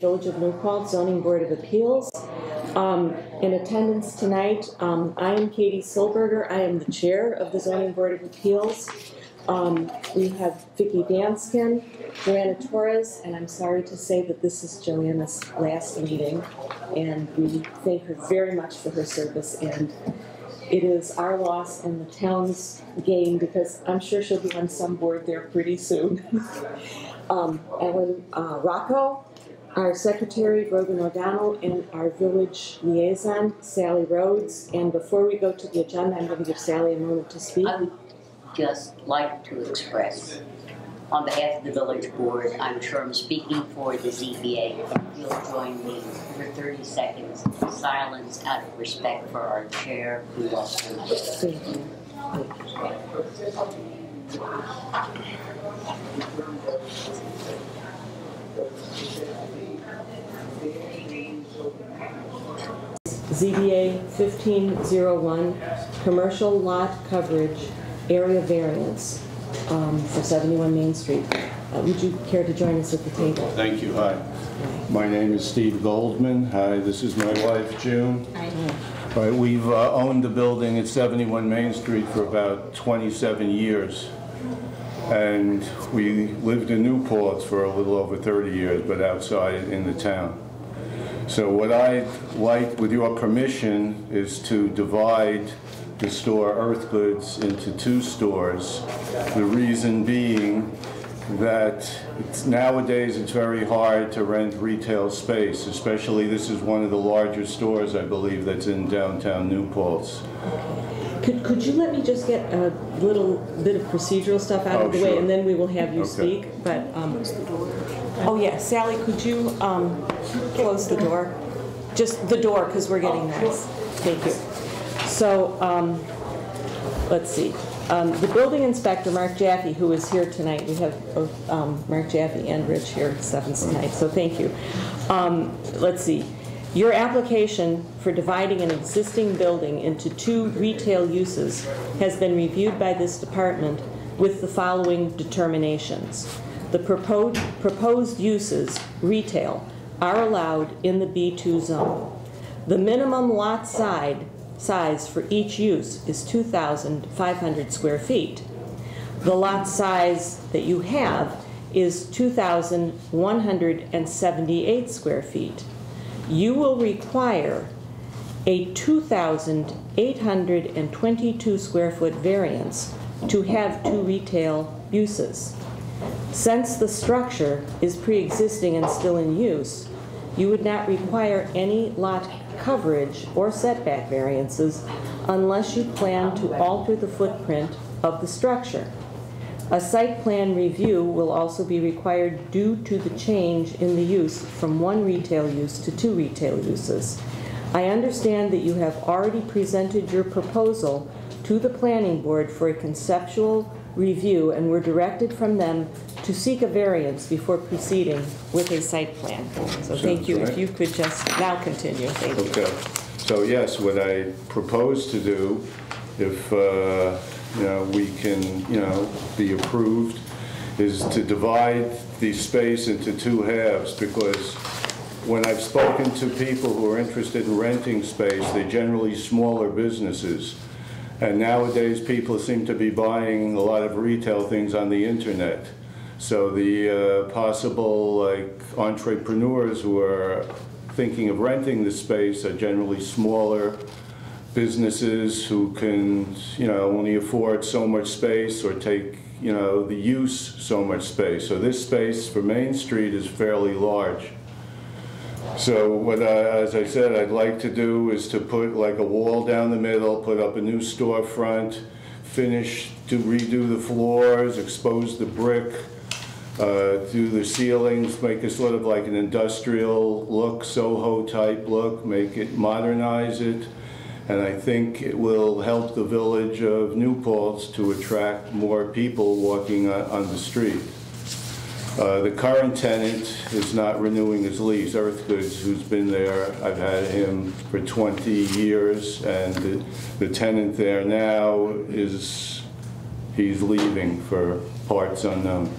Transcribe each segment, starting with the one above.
Village of New Paltz Zoning Board of Appeals. In attendance tonight, I am Katie Silberger. I am the chair of the Zoning Board of Appeals. We have Vicki Danskin, Joanna Torres, and I'm sorry to say that this is Joanna's last meeting, and we thank her very much for her service, and it is our loss and the town's gain because I'm sure she'll be on some board there pretty soon. Ellen Rocco, our secretary, Brogan O'Donnell, and our village liaison, Sally Rhodes. And before we go to the agenda, I'm going to give Sally a moment to speak. I would just like to express, on behalf of the village board, I'm sure I'm speaking for the ZBA, if you'll join me for 30 seconds of silence out of respect for our chair who lost her life. Thank you. ZBA 1501, commercial lot coverage area variance for 71 Main Street. Would you care to join us at the table? Thank you. Hi. My name is Steve Goldman. Hi, this is my wife, June. Hi. Right, we've owned the building at 71 Main Street for about 27 years. And we lived in New Paltz for a little over 30 years, but outside in the town. So what I'd like, with your permission, is to divide the store Earth Goods into two stores. The reason being that nowadays it's very hard to rent retail space, especially this is one of the larger stores, I believe, that's in downtown New Paltz. Could you let me just get a little bit of procedural stuff out of the way, and then we will have you speak. But oh yeah, Sally, could you close the door? Just the door, because we're getting nervous. Thank you. So let's see. The building inspector, Mark Jaffe, who is here tonight. We have both Mark Jaffe and Rich here at 7th tonight, so thank you. Let's see. Your application for dividing an existing building into two retail uses has been reviewed by this department with the following determinations. The proposed uses, retail, are allowed in the B2 zone. The minimum lot size for each use is 2,500 square feet. The lot size that you have is 2,178 square feet. You will require a 2,822 square foot variance to have two retail uses. Since the structure is pre-existing and still in use, you would not require any lot coverage or setback variances unless you plan to alter the footprint of the structure. A site plan review will also be required due to the change in the use from one retail use to two retail uses. I understand that you have already presented your proposal to the planning board for a conceptual review and were directed from them to seek a variance before proceeding with a site plan. So thank you. If you could just now continue. Thank you. Okay. So yes, what I propose to do, if we can, be approved, is to divide the space into two halves, because when I've spoken to people who are interested in renting space, they're generally smaller businesses. And nowadays people seem to be buying a lot of retail things on the internet. So the possible entrepreneurs who are thinking of renting the space are generally smaller businesses who can, only afford so much space or take, the use so much space. So this space for Main Street is fairly large. So what, as I said, I'd like to do is to put like a wall down the middle, put up a new storefront, redo the floors, expose the brick, do the ceilings, make it sort of like an industrial look, Soho type look, modernize it. And I think it will help the village of New Paltz to attract more people walking on the street. The current tenant is not renewing his lease, Earth Goods, who's been there. I've had him for 20 years, and the tenant there now he's leaving for parts unknown.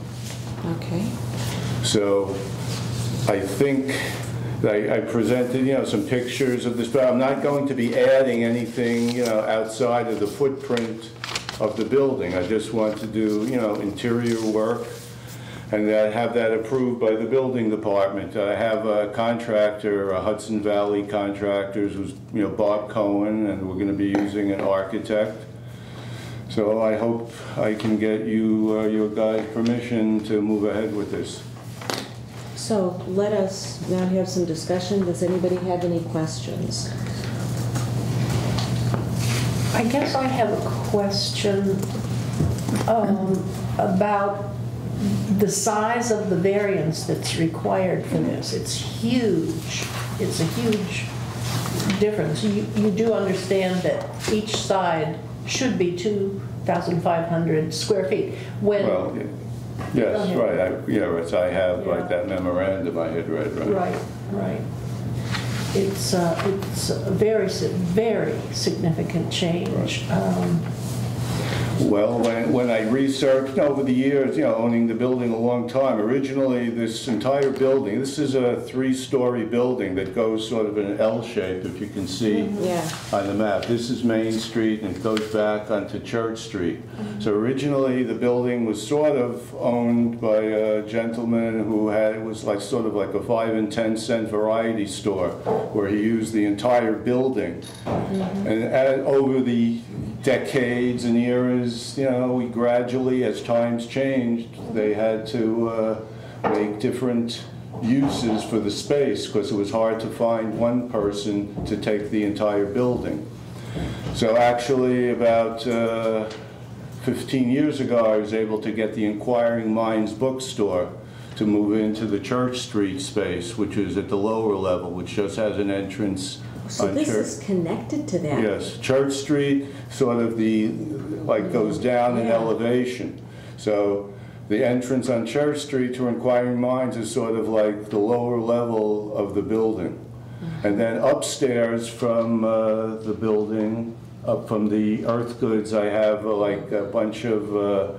Okay. So I think I presented, you know, some pictures of this, but I'm not going to be adding anything, you know, outside of the footprint of the building. I just want to do, you know, interior work and have that approved by the building department. I have a contractor, a Hudson Valley Contractors, who's, you know, Bob Cohen, and we're going to be using an architect. So I hope I can get you, your guys' permission to move ahead with this. So let us now have some discussion. Does anybody have any questions? I guess I have a question about the size of the variance that's required for this. It's huge. It's a huge difference. You do understand that each side should be 2,500 square feet. Well, yes, right. I have like that memorandum I had read, right? Right. It's a very significant change. Right. Well, when I researched over the years, you know, owning the building a long time, originally this entire building, this is a 3-story building that goes sort of in an L shape, if you can see on the map. This is Main Street and it goes back onto Church Street. So originally the building was sort of owned by a gentleman who had, it was like sort of like a 5 and 10 cent variety store where he used the entire building. And over the decades and eras, you know, we gradually, as times changed, they had to make different uses for the space because it was hard to find one person to take the entire building. So actually about 15 years ago, I was able to get the Inquiring Minds bookstore to move into the Church Street space, which is at the lower level, which just has an entrance. So this is connected to that? Yes, Church Street sort of like goes down in elevation. So the entrance on Church Street to Inquiring Minds is sort of like the lower level of the building. And then upstairs from the building, up from the earth goods, I have like a bunch of,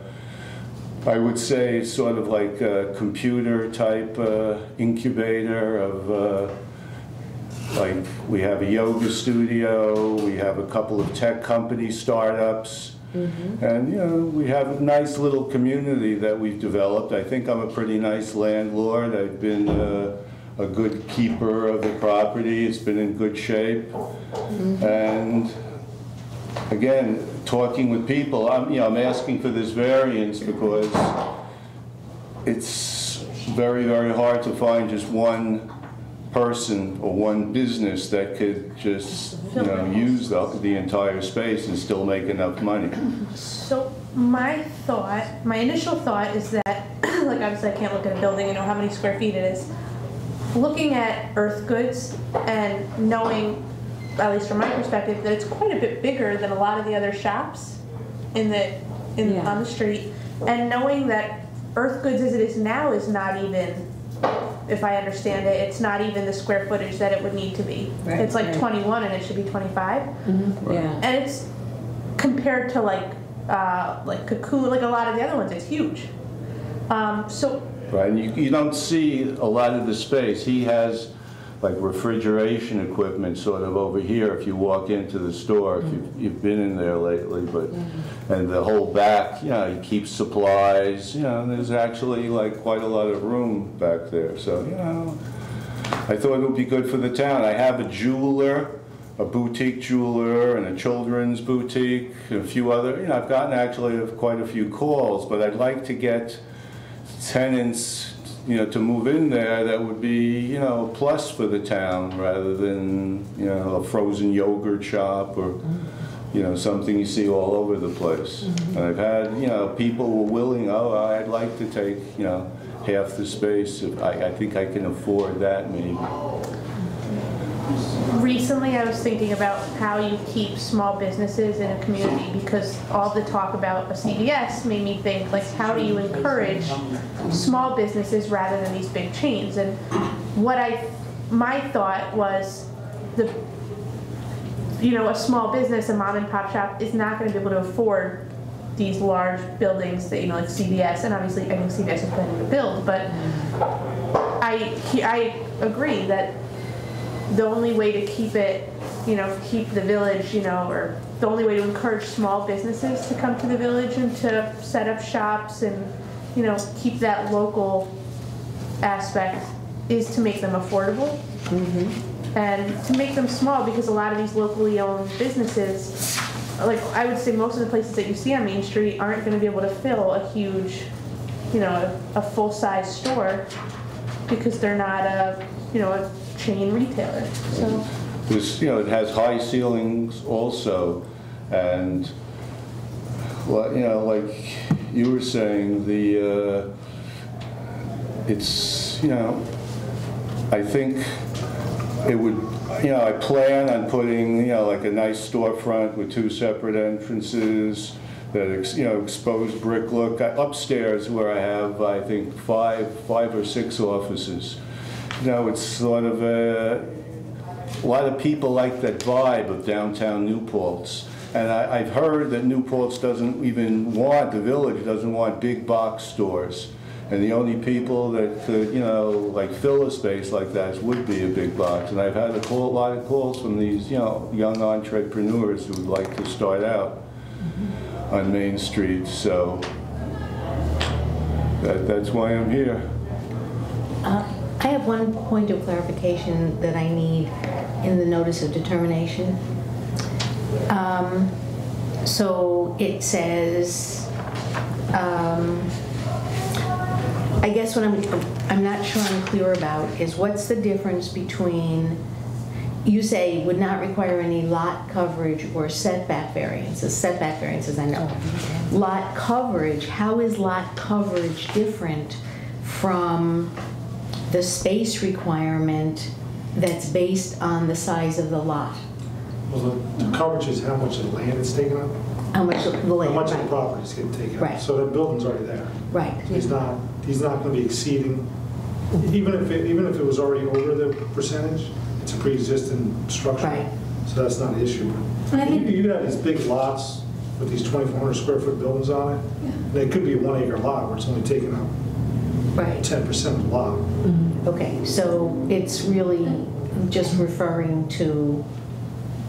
I would say sort of like a computer type incubator of like we have a yoga studio, we have a couple of tech company startups, and you know, we have a nice little community that we've developed. I think I'm a pretty nice landlord. I've been a good keeper of the property. It's been in good shape. And again, talking with people, I'm asking for this variance because it's very, very hard to find just one person or one business that could just, you know, use the entire space and still make enough money. So my initial thought is that, like obviously I can't look at a building and know how many square feet it is. Looking at earth goods and knowing, at least from my perspective, that it's quite a bit bigger than a lot of the other shops on the street, and knowing that earth goods as it is now is not even, if I understand it, it's not even the square footage that it would need to be. Right, it's like 21 and it should be 25. Right. Yeah. And it's compared to like Cocoon, like a lot of the other ones, it's huge. Right, and you don't see a lot of the space. He has like refrigeration equipment sort of over here if you walk into the store, if you've been in there lately, but and the whole back, you know, he keeps supplies, you know, and there's actually like quite a lot of room back there. So, you know, I thought it would be good for the town. I have a jeweler, a boutique jeweler, and a children's boutique, and a few other, you know, I've gotten actually quite a few calls, but I'd like to get tenants, you know, to move in there that would be, you know, a plus for the town rather than, you know, a frozen yogurt shop or, you know, something you see all over the place. And I've had, you know, people who were willing, oh, I'd like to take, you know, half the space. I think I can afford that maybe. Recently I was thinking about how you keep small businesses in a community, because all the talk about a CVS made me think, like, how do you encourage small businesses rather than these big chains? And my thought was, a small business, a mom and pop shop, is not going to be able to afford these large buildings that, you know, like CVS, and obviously I think CVS is planning to build, but I agree that the only way to keep it, keep the village, or the only way to encourage small businesses to come to the village and to set up shops and, keep that local aspect is to make them affordable. And to make them small, because a lot of these locally owned businesses, like I would say most of the places that you see on Main Street aren't going to be able to fill a huge, a full-size store because they're not a chain retailer. So This, it has high ceilings also, and like you were saying, it's I think it would, I plan on putting, like a nice storefront with 2 separate entrances, that, exposed brick look. Upstairs where I have, I think, 5 or 6 offices. It's sort of a lot of people like that vibe of downtown New Paltz. And I've heard that New Paltz doesn't even want, the village doesn't want big box stores. And the only people that could, like fill a space like that would be a big box. And I've had a lot of calls from these, young entrepreneurs who would like to start out on Main Street. So that's why I'm here. I have one point of clarification that I need in the notice of determination. So it says, I guess what I'm not sure I'm clear about is what's the difference between, you say would not require any lot coverage or setback variances. Setback variances, I know. Lot coverage, how is lot coverage different from the space requirement that's based on the size of the lot? Well, the coverage is how much of the land is taken up. How much of the land? How much of the right. property is getting taken up. Right. So that building's already there. Right. He's not going to be exceeding, even if it was already over the percentage, it's a pre-existing structure. Right. So that's not an issue. But you could have these big lots with these 2,400 square foot buildings on it. Yeah. And it could be a 1 acre lot where it's only taking up right. 10% of the lot. Okay, so it's really just referring to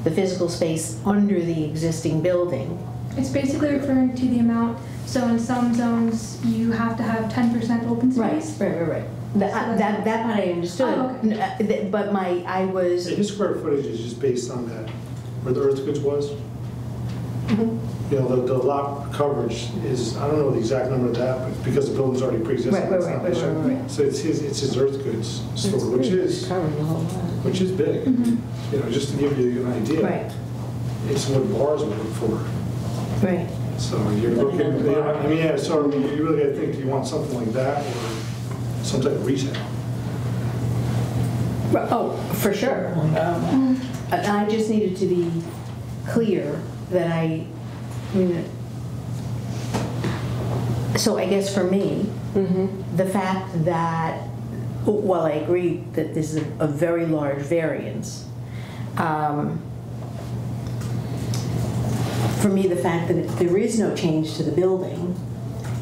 the physical space under the existing building. It's basically referring to the amount. So in some zones, you have to have 10% open space. Right. That part I understood. Oh, okay. But I was... His square footage is just based on that, where the earth goods was. The lot coverage is, I don't know the exact number of that, but because the building's already pre-existing, it's not an issue. Right. So it's his earth goods store, which is big. Just to give you an idea. Right. It's what bars would look for. Right. So you're looking, so you really gotta think, do you want something like that or some type of retail? Oh, for sure. I just needed to be clear that so I guess for me, the fact that, while I agree that this is a very large variance, for me, the fact that there is no change to the building,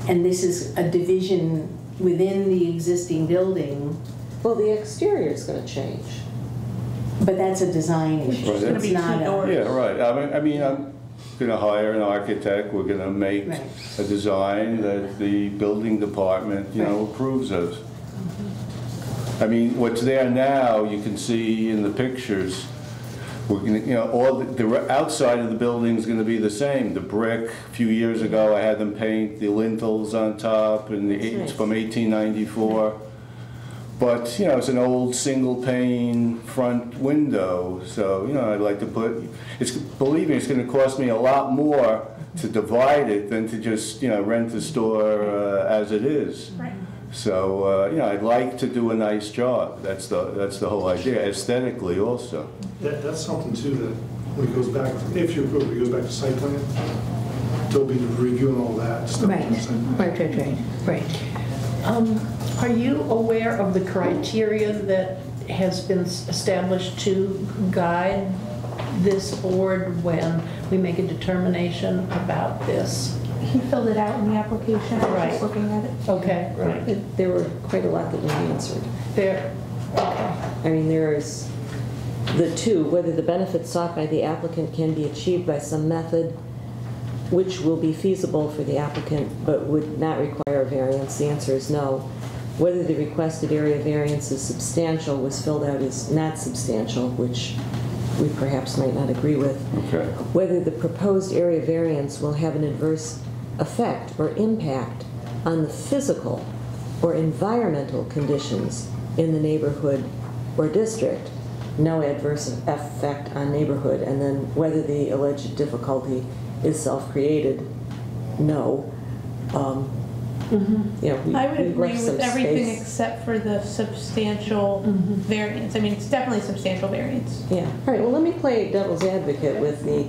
and this is a division within the existing building. Well, the exterior is going to change. But that's a design issue. Right, It's not a... Yeah, right. I mean, I'm going to hire an architect. We're going to make a design that the building department, approves of. I mean, what's there now, you can see in the pictures. We're going to, all the outside of the building is going to be the same. The brick, a few years ago, I had them paint the lintels on top, and it's from 1894. But, it's an old single pane front window. So, I'd like to put, believe me, it's going to cost me a lot more to divide it than to just, rent the store as it is. Right. So, I'd like to do a nice job. That's the whole idea, aesthetically also. That's something too that when it goes back, if you approve, it goes back to site plan. They'll be reviewing all that stuff. Right. Are you aware of the criteria that has been established to guide this board when we make a determination about this? He filled it out in the application, I was Right. just looking at it. Okay, right. There were quite a lot that we answered. There, okay. I mean, there is the two, whether the benefits sought by the applicant can be achieved by some method which will be feasible for the applicant but would not require a variance. The answer is no. Whether the requested area variance is substantial was filled out as not substantial, which we perhaps might not agree with. Okay. Whether the proposed area variance will have an adverse effect or impact on the physical or environmental conditions in the neighborhood or district, no adverse effect on neighborhood. And then whether the alleged difficulty is self-created, no. You know, I would we agree left some with everything space. except for the substantial variance. I mean, it's definitely a substantial variance. Yeah, all right, well, let me play devil's advocate with the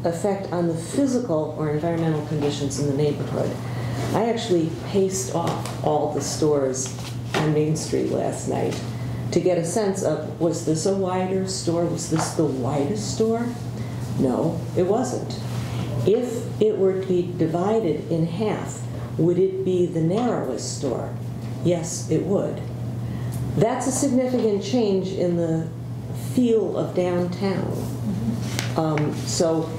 effect on the physical or environmental conditions in the neighborhood. I actually paced off all the stores on Main Street last night to get a sense of, was this a wider store? Was this the widest store? No, it wasn't. If it were to be divided in half, would it be the narrowest store? Yes, it would. That's a significant change in the feel of downtown. So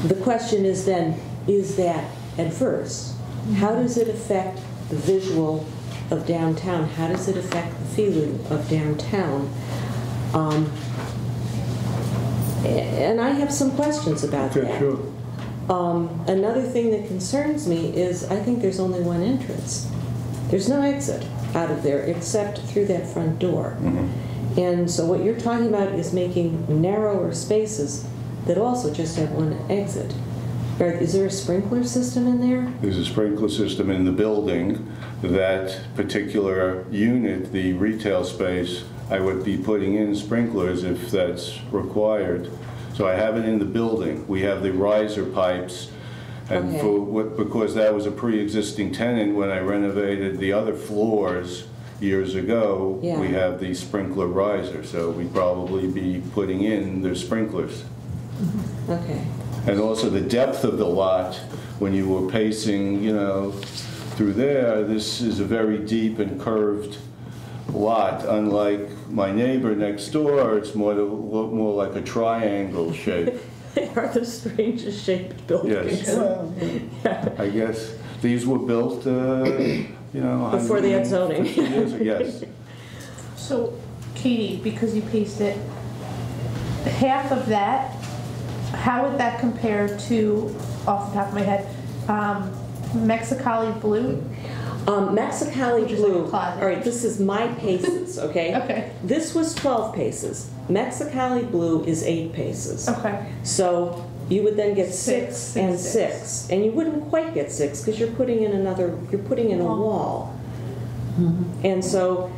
the question is then, is that adverse? How does it affect the visual of downtown? How does it affect the feeling of downtown? And I have some questions about that. Okay, sure. Another thing that concerns me is I think there's only one entrance. There's no exit out of there except through that front door. And so what you're talking about is making narrower spaces that also just have one exit. Is there a sprinkler system in there? There's a sprinkler system in the building. That particular unit, the retail space, I would be putting in sprinklers if that's required. So I have it in the building. We have the riser pipes, and Okay. because that was a pre-existing tenant when I renovated the other floors years ago, Yeah. we have the sprinkler riser. So we'd probably be putting in the sprinklers. Okay. And also the depth of the lot, when you were pacing, you know, through there, this is a very deep and curved lot. Unlike my neighbor next door, it's more like a triangle shape. They are the strangest shaped buildings. Yes. Well, I guess these were built, you know, Before they had zoning. 150 years ago. Yes. So, Katie, because you paced it, half of that, how would that compare to, off the top of my head, Mexicali Blue? Mexicali Which is like a Blue, closet. all right, this is my paces, okay? Okay. This was 12 paces. Mexicali Blue is 8 paces. Okay. So you would then get Six, 6 six, and six. 6. And you wouldn't quite get 6 because you're putting in a wall. And so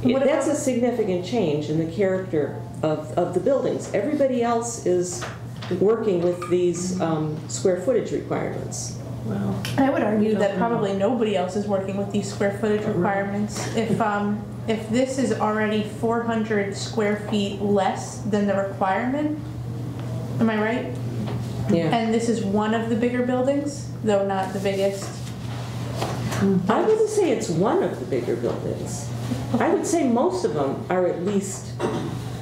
What that's about- a significant change in the character of the buildings. Everybody else is working with these square footage requirements. Well, I would argue that probably nobody else is working with these square footage requirements. If this is already 400 square feet less than the requirement, am I right? Yeah. And this is one of the bigger buildings, though not the biggest. I wouldn't say it's one of the bigger buildings. I would say most of them are at least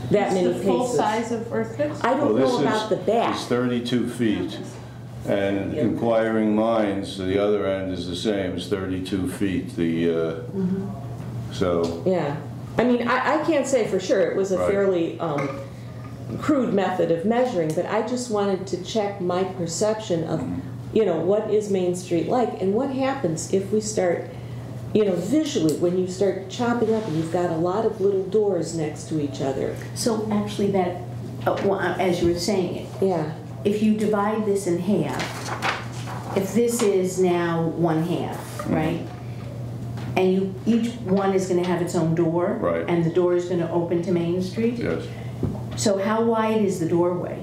that many It's the full paces. size of Earth Goods? I don't know about the back. It's 32 feet. And Inquiring Minds, the other end is the same, it's 32 feet. So, Yeah. I mean, I can't say for sure. It was a Right. fairly crude method of measuring, but I just wanted to check my perception of, you know, what is Main Street like and what happens if we start, you know, visually, when you start chopping up and you've got a lot of little doors next to each other. So actually that, as you were saying it, Yeah. if you divide this in half, if this is now one half, right? And each one is gonna have its own door. Right. And the door is gonna open to Main Street. yes. So how wide is the doorway?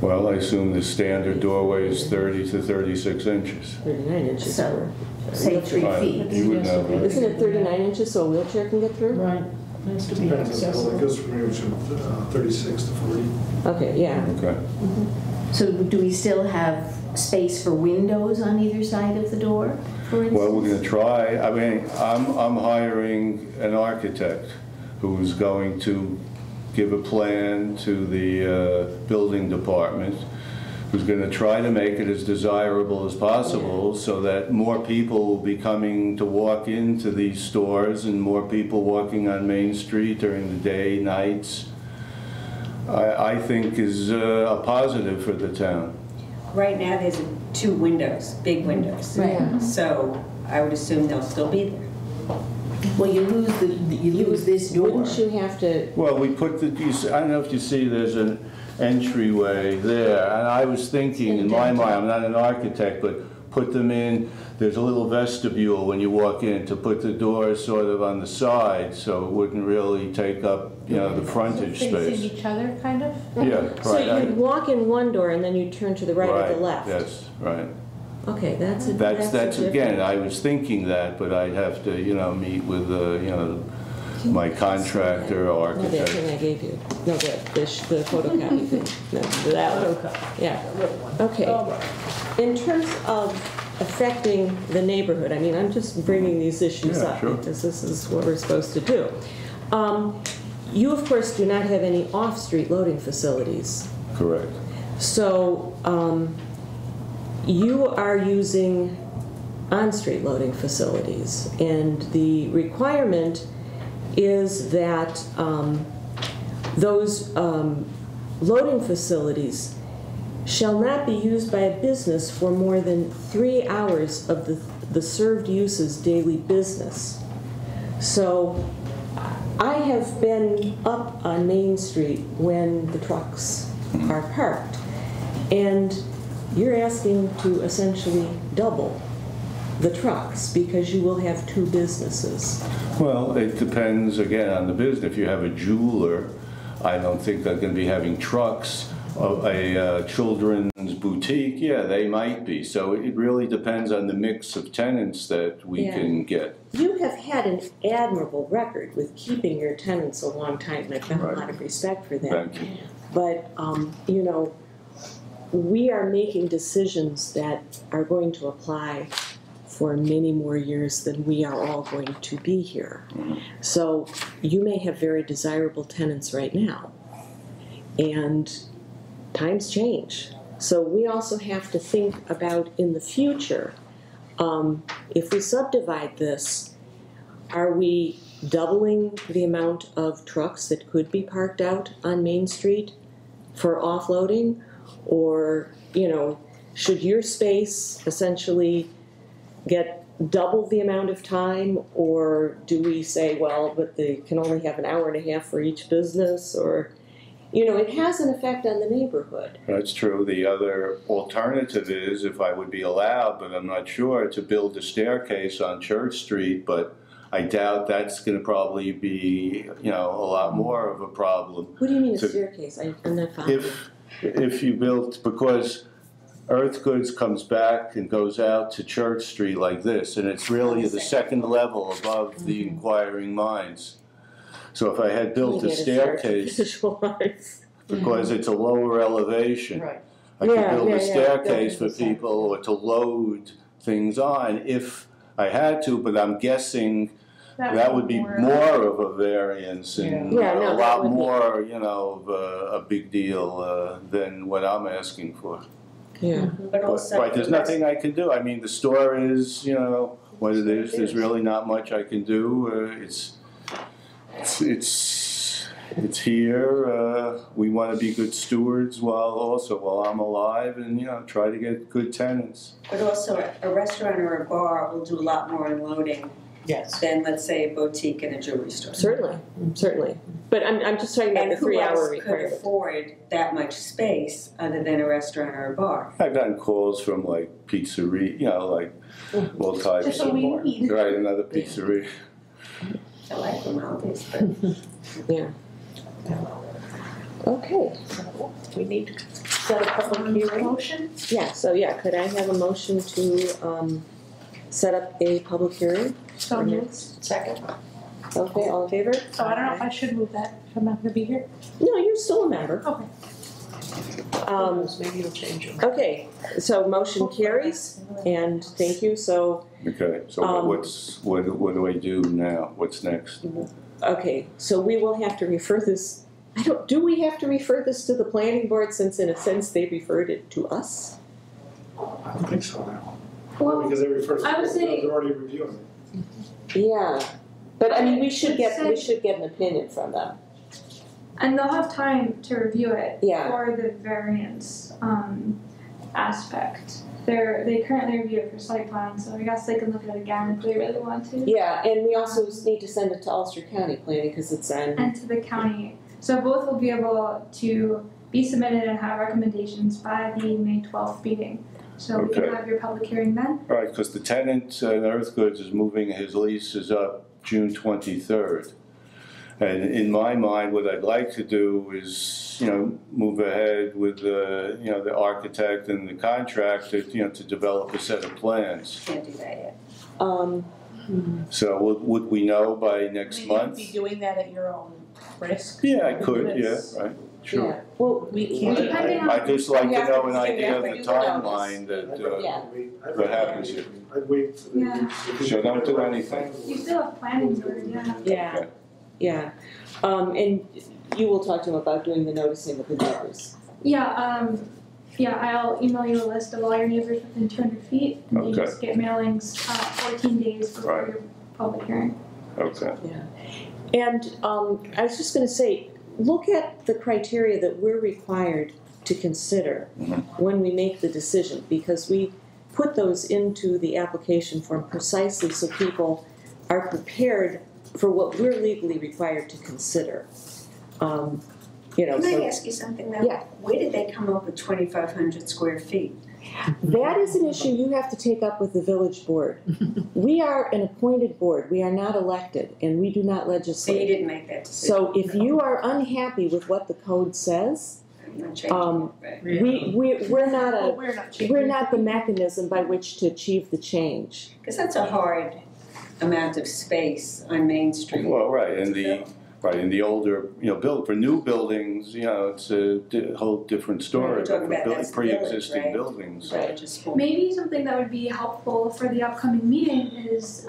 Well, I assume the standard doorway is 30 to 36 inches. 39 inches. So, for a say wheelchair. 3 feet. You would know, right? Isn't it 39 inches so a wheelchair can get through? right. Has to be Depends on the building. It accessible. goes from range of 36 to 40. Okay, yeah. Okay. So do we still have space for windows on either side of the door, for instance? Well, we're going to try. I mean, I'm hiring an architect who's going to give a plan to the building department, who's going to try to make it as desirable as possible so that more people will be coming to walk into these stores and more people walking on Main Street during the day, nights, I think is a positive for the town. Right now, there's 2 windows, big windows. Right. So I would assume they'll still be there. Well, you lose this door. Wouldn't you have to, Well, we put I don't know if you see, there's an entryway there, and I was thinking, in my mind, I'm not an architect, but put them in, there's a little vestibule when you walk in to put the doors sort of on the side, so it wouldn't really take up, you know, the frontage Facing space. each other, kind of? Yeah, right. so you'd walk in one door and then you'd turn to the right or the left? Yes, right. Okay, that's a That's again, different- I was thinking that, but I'd have to, you know, meet with, you know, my contractor or No, that architect. thing I gave you. No, the photocopy thing. No, that one. Yeah. Okay. In terms of affecting the neighborhood, I mean, I'm just bringing these issues Yeah, up sure. because this is what we're supposed to do. You, of course, do not have any off-street loading facilities. Correct. So you are using on-street loading facilities, and the requirement is that those loading facilities shall not be used by a business for more than 3 hours of the served use's daily business. So I have been up on Main Street when the trucks are parked, and you're asking to essentially double the trucks because you will have 2 businesses. Well, it depends, again, on the business. If you have a jeweler, I don't think they're going to be having trucks. A children's boutique, yeah, they might be. So it really depends on the mix of tenants that we can get. You have had an admirable record with keeping your tenants a long time, and I've got a lot of respect for that. Thank you. But, you know, we are making decisions that are going to apply for many more years than we are all going to be here. So you may have very desirable tenants right now, and times change. So we also have to think about in the future, if we subdivide this, are we doubling the amount of trucks that could be parked out on Main Street for offloading? Or, you know, should your space essentially get double the amount of time? Or do we say, well, but they can only have an hour and a half for each business? Or, you know, it has an effect on the neighborhood. That's true. The other alternative is, if I would be allowed, but I'm not sure, to build a staircase on Church Street, but I doubt that's going to probably be, you know, a lot more of a problem. What do you mean a staircase? I'm not following. If you built, because Earth Goods comes back and goes out to Church Street like this, and it's really the second level above the Inquiring Minds. So if I had built a staircase, because it's a lower elevation, Right. I could Yeah, build yeah, a yeah, staircase for definitely. people or to load things on if I had to, but I'm guessing that would be more of a variance and Yeah, no, a that lot would be- more, you know, of a big deal than what I'm asking for. Yeah. But also, Right, there's nothing I can do. I mean, the store is, you know, what it is. There's really not much I can do. It's here. We want to be good stewards while I'm alive, and you know, try to get good tenants. But also, a restaurant or a bar will do a lot more unloading Yes. than, let's say, a boutique and a jewelry store. Certainly, certainly. But I'm just talking about And the who 3-hour else could requirement. afford that much space other than a restaurant or a bar? I've gotten calls from like pizzeria, you know, like all types. That's what we need. Right, another pizzeria. I like them all this, but Yeah. Okay. We need to set a public hearing. Motion? Yeah, so yeah, could I have a motion to set up a public hearing? So moved. Second. Okay, all in favor? So I don't know if I should move that, if I'm not gonna be here. No, you're still a member. Okay. Maybe you'll change it. Okay, so motion carries, and thank you, so, Okay, so what do I do now? What's next? okay, so we will have to refer this, do we have to refer this to the planning board, since in a sense they referred it to us? I don't think so now. Well, Because they refer to, I would say- they're already reviewing it. Yeah, but I mean, we should Let's get an opinion from them. and they'll have time to review it Yeah. for the variance aspect. They currently review it for site plan, so I guess they can look at it again if they really want to. Yeah, and we also need to send it to Ulster County Planning, because it's on, And to the county. So both will be able to be submitted and have recommendations by the May 12th meeting. So we can Okay. have your public hearing then. All right, because the tenant in Earth Goods is moving, his lease is up June 23rd. And in my mind, what I'd like to do is, move ahead with the architect and the contractor, to develop a set of plans. Can't do that yet. So would we know by next month? You'd be doing that at your own risk. Yeah, I could, yeah, right, yeah, sure. well, We can't. Depending on- I'd just like to We have know to- an we idea have of to the do the notice. timeline that, Yeah. what happens here. I'd wait for the. Yeah. So don't do anything. You still have planning board, yeah. yeah, Okay. yeah. And you will talk to them about doing the noticing of the neighbors. Yeah, I'll email you a list of all your neighbors within 200 feet, and you Okay. just get mailings 14 days before Right. your public hearing. Okay, And I was just gonna say, look at the criteria that we're required to consider when we make the decision, because we put those into the application form precisely so people are prepared for what we're legally required to consider. Can I So ask you something though? Yeah. Where did they come up with 2,500 square feet? that is an issue you have to take up with the village board. We are an appointed board, we are not elected, and we do not So you legislate. didn't make that decision? So if you are unhappy with what the code says, I'm not changing it, right? we're not Well, we're not the mechanism by which to achieve the change. Because that's a hard amount of space on Main Street. well, right, and the older, build, for new buildings, it's a whole different story. We're talking But about for that's the village, pre-existing right? buildings. Right, just for. Maybe something that would be helpful for the upcoming meeting is,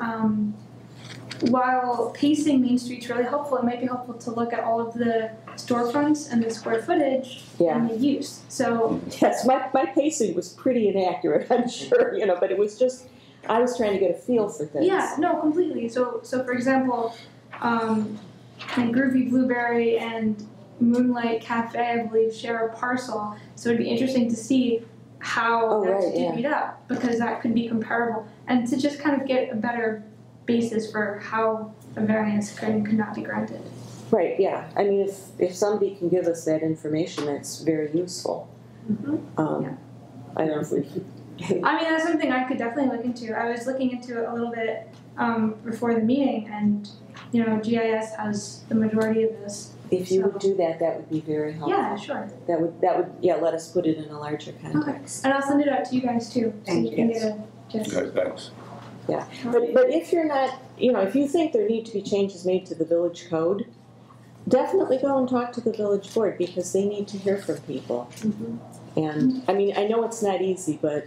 while pacing Main Street's really helpful, it might be helpful to look at all of the storefronts and the square footage and the use. So Yes, my pacing was pretty inaccurate, I'm sure, but it was just, I was trying to get a feel for things. yeah, no, completely. So for example, like Groovy Blueberry and Moonlight Cafe, I believe, share a parcel. So it'd be interesting to see how that's divvied up, because that could be comparable, and to just kind of get a better basis for how a variance could and could not be granted. Right, yeah. I mean, if somebody can give us that information, that's very useful. Yeah. I don't know if we. I mean, that's something I could definitely look into. I was looking into it a little bit before the meeting, and GIS has the majority of this. If you would do that, that would be very helpful. Yeah, sure. That would let us put it in a larger context. And I'll send it out to you guys too, so Thank you can you. get a gist. Okay, thanks. Yeah, but if you're not, if you think there need to be changes made to the village code, definitely go and talk to the village board, because they need to hear from people. And I mean, I know it's not easy, but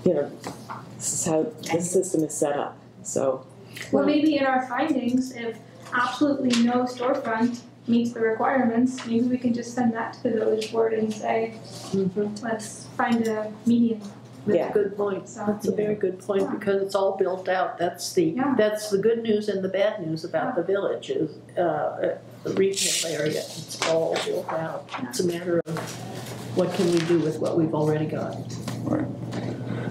this is how the system is set up. So. Well, maybe in our findings, if absolutely no storefront meets the requirements, maybe we can just send that to the village board and say, let's find a median. That's a good point. That's a very good point, because it's all built out. That's the good news and the bad news about the village is the retail area. It's all built out. It's a matter of what can we do with what we've already got. Right.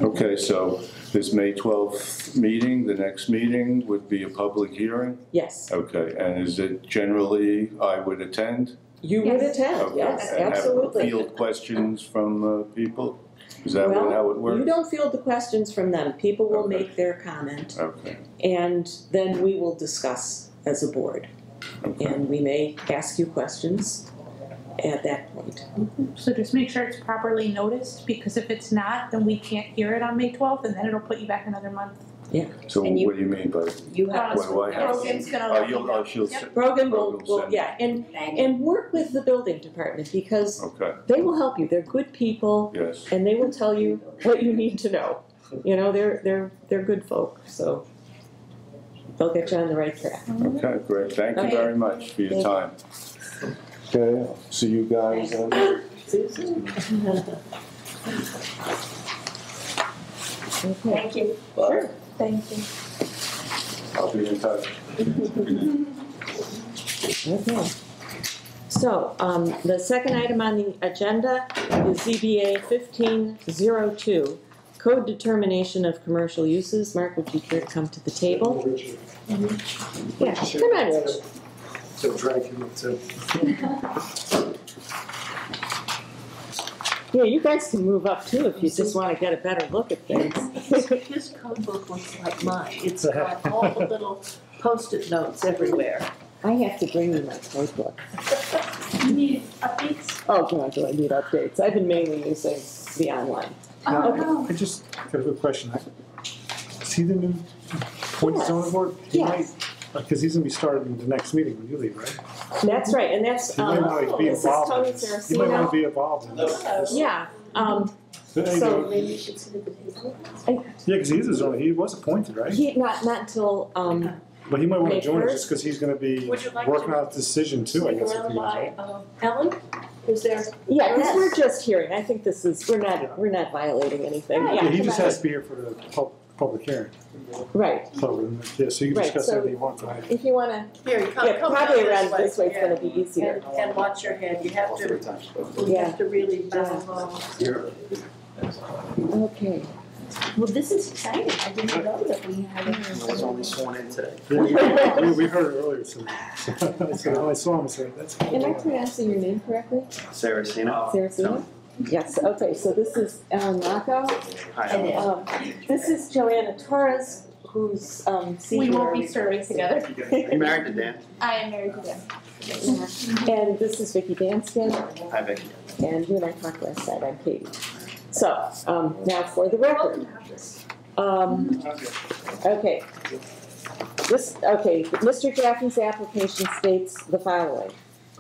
Okay, so this May 12th meeting, the next meeting would be a public hearing? Yes. Okay, and is it generally I would attend? You would attend, Okay, yes, and absolutely. have field questions from people? Is that how it works? You don't field the questions from them. People will Okay. make their comment, Okay, and then we will discuss as a board. okay. And we may ask you questions at that point. So just make sure it's properly noticed, because if it's not, then we can't hear it on May 12th, and then it'll put you back another month Yeah. So And what do you mean by, You have what do I have? Brogan's gonna Oh, let you you'll, know. oh, she'll. Yep. Brogan Brogan will, send- yeah, Thank you. and work with the building department because Okay, they will help you. They're good people yes. and they will tell you what you need to know. You know, they're good folk, so they'll get you on the right track. Okay, great. Thank you Okay. very much for your Thank time. Okay, I'll see you guys. Okay. Thank you. Sure. Thank you. I'll be in touch. Okay. So, the second item on the agenda is ZBA 1502, code determination of commercial uses. Mark, would you care to come to the table? Yeah, come on, Rich. To drag him up to. Yeah, you guys can move up too if you just want to get a better look at things. His code book looks like mine. It's got all the little Post-it notes everywhere. I have to bring you my code book. You need updates? Oh, God, do I need updates? I've been mainly using the online. Oh, no. I just got a good question. Is he the new appointed zoning board? He Yes. might, because he's gonna be starting the next meeting when you leave, right? That's right, and that's, He might not be this is involved Tony in this. He might want to Saraceno. be involved in this. Yeah, There you so- go. Maybe you should sit at the table. Yeah, because he's a zoning, he was appointed, right? not until, But he might want to May join us 1st? just because he's gonna be Would you like working to out a decision too, I Stick guess. if around he was, by right? Ellen? Is there? yeah, because Yes. we're just hearing. I think this is, we're not violating anything. Yeah, he come just on. has to be here for the public hearing. Right, So, yeah, so you can Right, discuss so- anything you want tonight. if you wanna, Here, come, yeah, come probably down around this way, it's yeah. gonna be easier. And watch your head. You have to, you Yeah. have to really bow low. Okay. Well, this is exciting. I didn't know that we had I was only sworn in today. We heard it earlier, so I said, when I saw him, I said, that's. Am I pronouncing your name correctly? Saraceno. Saraceno? Yes, okay, so this is Alan Rocco. Hi. This is Joanna Torres, who's We seeking won't our- be serving together. You married to Dan? I am married to them. And this is Vicki Danskin, Hi, Vicky. and you and I talked last night, I'm Katie. So, now for the record. Okay. Mr. Jaffe's application states the following.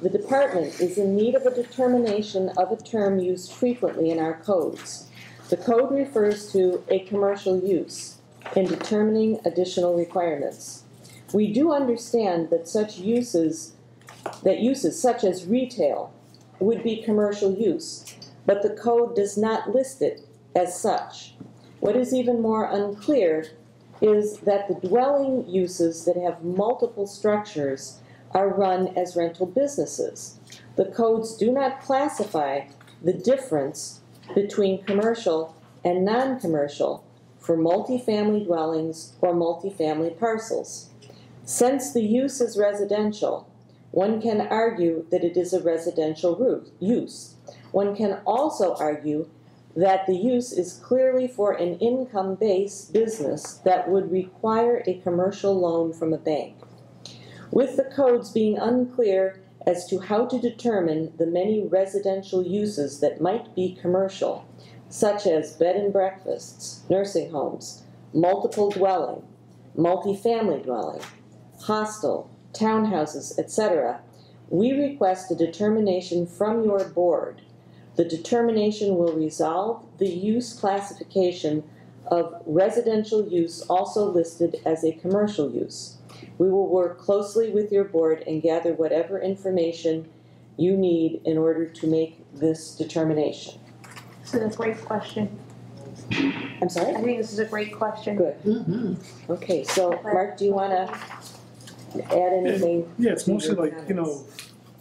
The department is in need of a determination of a term used frequently in our codes. The code refers to a commercial use in determining additional requirements. We do understand that uses such as retail would be commercial use, but the code does not list it as such. What is even more unclear is that the dwelling uses that have multiple structures are run as rental businesses. The codes do not classify the difference between commercial and non-commercial for multifamily dwellings or multifamily parcels. Since the use is residential, one can argue that it is a residential use. One can also argue that the use is clearly for an income-based business that would require a commercial loan from a bank. With the codes being unclear as to how to determine the many residential uses that might be commercial, such as bed and breakfasts, nursing homes, multiple dwelling, multifamily dwelling, hostel, townhouses, etc., we request a determination from your board. The determination will resolve the use classification of residential use also listed as a commercial use. We will work closely with your board and gather whatever information you need in order to make this determination. So that's a great question. I'm I sorry? think this is a great question. Good. Mm-hmm. Okay, so Mark, do you want to add anything? Yeah, it's to mostly your like, you know,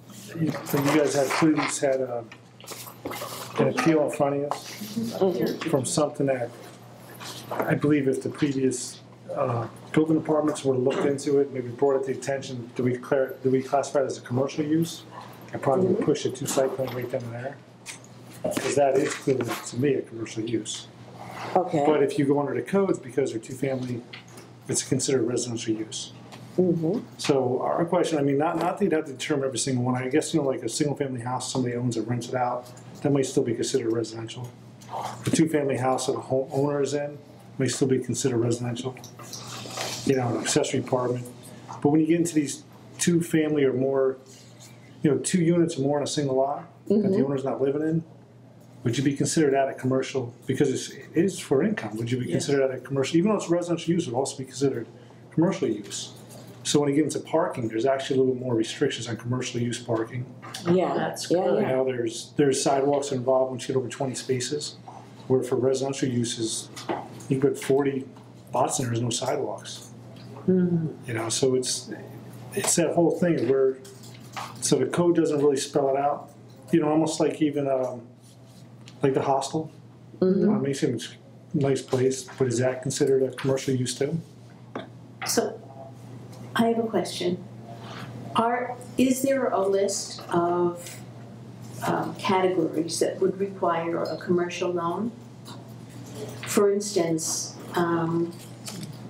comments? you guys had, please had an appeal in front of you from something that I believe if the previous building departments would have looked into it, maybe brought it to attention, do we classify it as a commercial use? I probably would push it to site plan right then and there. Because that is clearly, to me, a commercial use. Okay. But if you go under the codes, because they're two-family, it's considered residential use. Mm-hmm. So our question, I mean, not that you'd have to determine every single one. I guess, you know, like a single-family house, somebody owns it, rents it out, that might still be considered residential. The two-family house that the homeowner is in, may still be considered residential, you know, an accessory apartment. But when you get into these 2 family or more, you know, 2 units or more in a single lot that the owner's not living in, would you be considered that a commercial? Because it is for income. Would you be considered that a commercial? Even though it's residential use, it would also be considered commercial use. So when you get into parking, there's actually a little bit more restrictions on commercial use parking. Yeah, That's yeah, good. You yeah. know, there's sidewalks involved once you get over 20 spaces, where for residential uses, you can put 40 lots and there's no sidewalks. You know, so it's that whole thing where, so the code doesn't really spell it out. You know, almost like even like the hostel. Makes seem it's a nice place, but is that considered a commercial use too? So, I have a question. Is there a list of categories that would require a commercial loan? For instance,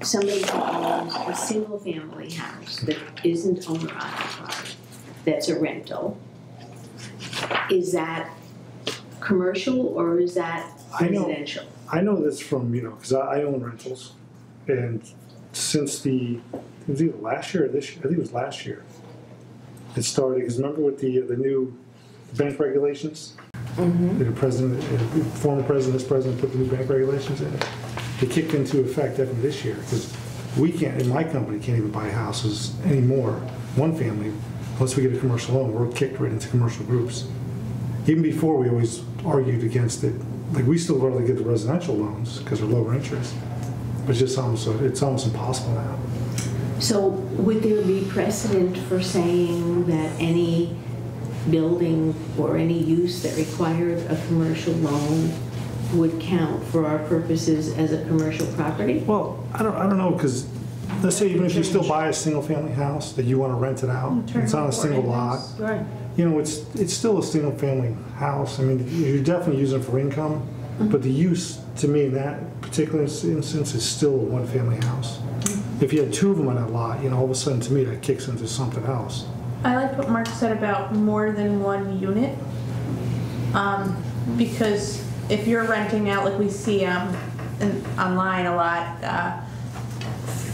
somebody who owns a single-family house that isn't owner-occupied, that's a rental, is that commercial or is that residential? I know this from, you know, because I own rentals, and since it was either last year or this year, I think it was last year, it started, because remember with the new bank regulations? The president, former president, this president put the new bank regulations in. They kicked into effect definitely this year, because we can't, in my company, can't even buy houses anymore, one family, unless we get a commercial loan. We're kicked right into commercial groups. Even before, we always argued against it. Like, we still rather get the residential loans because they're lower interest, but it's almost impossible now. So would there be precedent for saying that any building or any use that required a commercial loan would count for our purposes as a commercial property? Well, I don't know, because let's say even if you still buy a single-family house that you want to rent it out, it's on a single lot. Right. You know, it's still a single-family house. I mean, you're definitely using it for income, but the use, to me, in that particular instance, is still a one-family house. If you had 2 of them on that lot, you know, all of a sudden, to me, that kicks into something else. I liked what Mark said about more than one unit, because if you're renting out, like we see online a lot,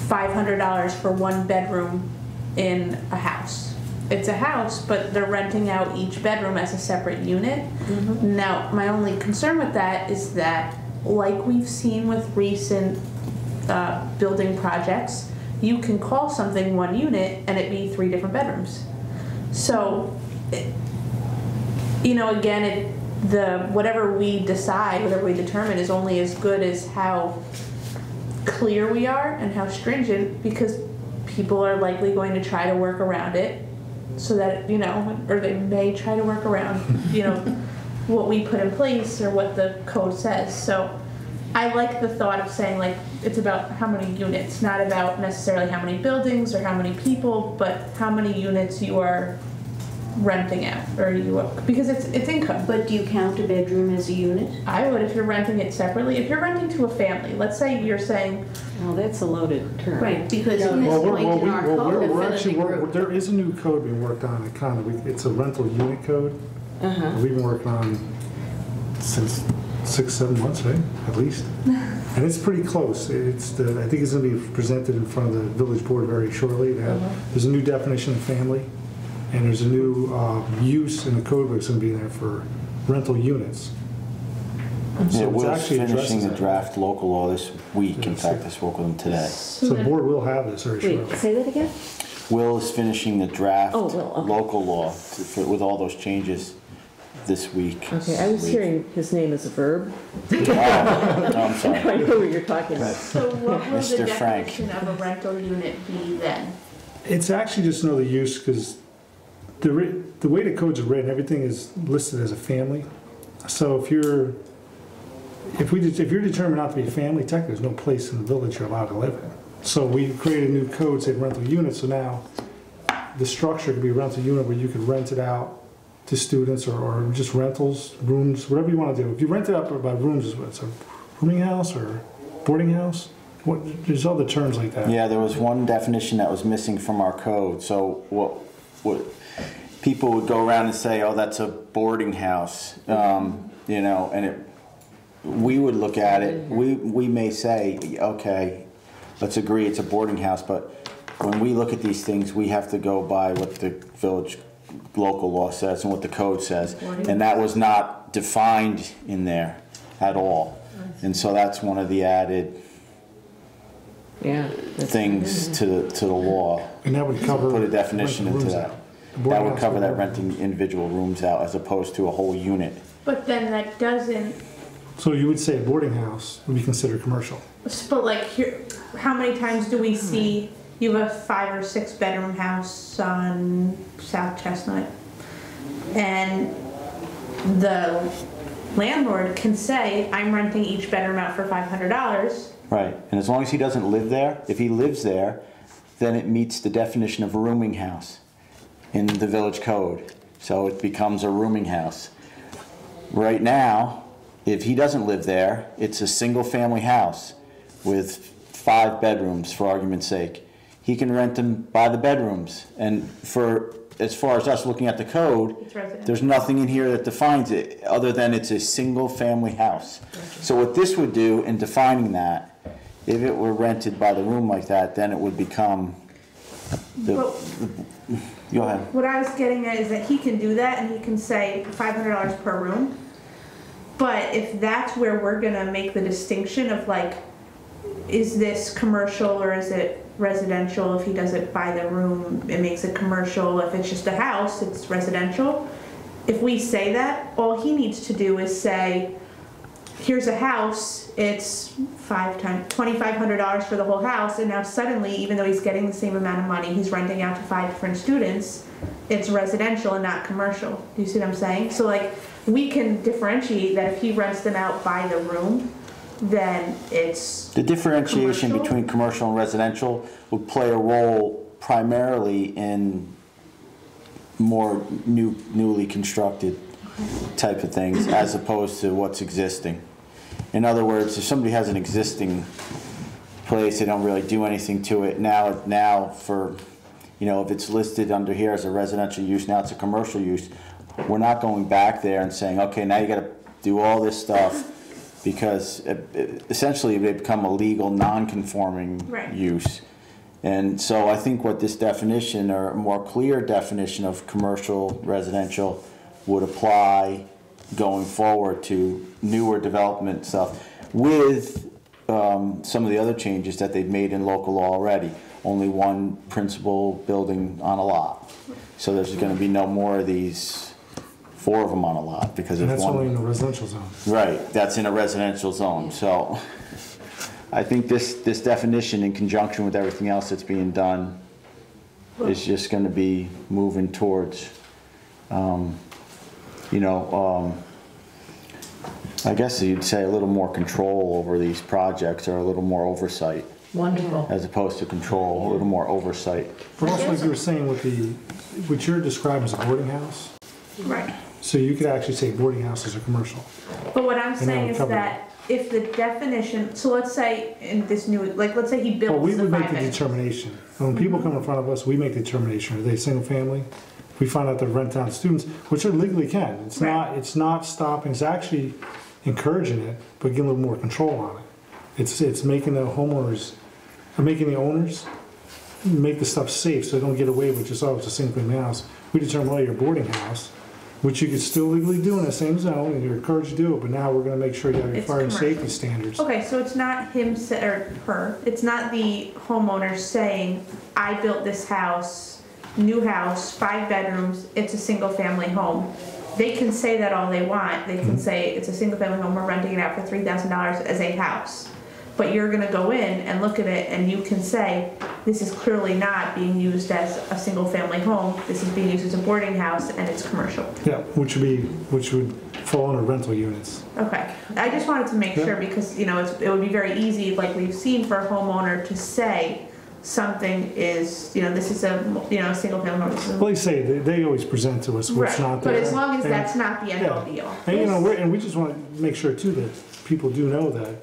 $500 for 1 bedroom in a house. It's a house, but they're renting out each bedroom as a separate unit. Now, my only concern with that is that, like we've seen with recent building projects, you can call something 1 unit and it be 3 different bedrooms. So, you know, again, whatever we decide, whatever we determine is only as good as how clear we are and how stringent, because people are likely going to try to work around it, so that, you know, or they may try to work around, you know, what we put in place or what the code says. So I like the thought of saying, like, it's about how many units, not about necessarily how many buildings or how many people, but how many units you are renting out, or because it's income. But do you count a bedroom as a unit? I would, if you're renting it separately. If you're renting to a family, let's say you're saying, Well, that's a loaded term. Right, because in this point in our code, there is a new code being worked on. It's a rental unit code. We've been working on since 6-7 months, right? At least. And it's pretty close. I think it's going to be presented in front of the village board very shortly. There's a new definition of family, and there's a new use in the code that's going to be there for rental units. So Will's finishing the draft local law this week. In fact, I spoke with him today. So the board will have this very shortly. Wait, say that again? Will is finishing the draft Oh, Will, okay. local law with all those changes this week. Okay, I was hearing his name as a verb. Oh, no, I'm sorry. I know what you're talking about. so what will the Mr. Frank. definition of a rental unit be then? It's actually just another use, because the way the codes are written, everything is listed as a family. So if you're determined not to be a family, technically there's no place in the village you're allowed to live in. So we created a new code, say rental unit, so now the structure could be a rental unit where you could rent it out to students or just rentals, rooms, whatever you want to do. If you rent it out by rooms, it's a rooming house or boarding house. There's other terms like that. Yeah, there was one definition that was missing from our code. So what people would go around and say, oh, that's a boarding house, you know, and we would look at it, we may say, okay, let's agree it's a boarding house, but when we look at these things, we have to go by what the village local law says and what the code says. And that was not defined in there at all. And so that's one of the added things to the law. And that would cover. Put a definition into that. That would cover that renting individual rooms out as opposed to a whole unit. But then that doesn't, So you would say a boarding house would be considered commercial. but like here, how many times do we see you have a 5 or 6 bedroom house on South Chestnut? And the landlord can say, I'm renting each bedroom out for $500. Right, and as long as he doesn't live there, if he lives there, then it meets the definition of a rooming house in the village code. So it becomes a rooming house. Right now, if he doesn't live there, it's a single family house with 5 bedrooms, for argument's sake. He can rent them by the bedrooms. And for, as far as us looking at the code, there's nothing in here that defines it other than it's a single family house. So what this would do in defining that, if it were rented by the room like that, then it would become go ahead. What I was getting at is that he can do that and he can say $500 per room. But if that's where we're gonna make the distinction of like, is this commercial or is it residential? If he does it by the room, it makes it commercial. If it's just a house, it's residential. If we say that, all he needs to do is say, here's a house, it's $2,500 for the whole house, and now suddenly, even though he's getting the same amount of money, he's renting out to 5 different students, it's residential and not commercial. Do you see what I'm saying? So like, we can differentiate that if he rents them out by the room, then it's The differentiation commercial? between commercial and residential would play a role primarily in more newly constructed type of things as opposed to what's existing. In other words, if somebody has an existing place, they don't really do anything to it. Now for, if it's listed under here as a residential use, now it's a commercial use, we're not going back there and saying, okay, now you gotta do all this stuff because essentially they become a legal non-conforming use. And so I think what this definition, or a more clear definition of commercial, residential, would apply going forward to newer development stuff with some of the other changes that they've made in local law already. Only one principal building on a lot. So there's going to be no more of these 4 of them on a lot because And there's that's one. only in the residential zone. Right, that's in a residential zone. So I think this definition in conjunction with everything else that's being done is just going to be moving towards I guess you'd say a little more control over these projects or a little more oversight. Wonderful. As opposed to control, a little more oversight. But also, like you were saying, what you're describing as a boarding house, right. so you could actually say boarding houses are commercial. But what I'm And that saying would is cover that if the definition, so let's say in this new, like let's say he builds Well, we the would make 5 the bedrooms. determination. When people come in front of us, we make the determination. Are they single family? We find out they're rent out students, which they legally can. It's not stopping, it's actually encouraging it, but getting a little more control on it. It's making the homeowners, making the owners make the stuff safe so they don't get away with just, oh, it's a single family house. We determine, oh, you're a boarding house, which you could still legally do in the same zone, and you're encouraged to do it, but now we're gonna make sure you have your It's fire and commercial. safety standards. Okay, so it's not him or her, it's not the homeowner saying, I built this house, new house, 5 bedrooms, it's a single family home. They can say that all they want. They can say it's a single family home, we're renting it out for $3,000 as a house. But you're gonna go in and look at it and you can say, this is clearly not being used as a single family home, this is being used as a boarding house and it's commercial. Yeah, which would fall under rental units. Okay, I just wanted to make sure because, it would be very easy, like we've seen for a homeowner to say something is, this is a, single family home. This is a- Well, they say, they always present to us what's Right, not there. but as long as And- that's not the end all be all. And we just want to make sure too that people do know that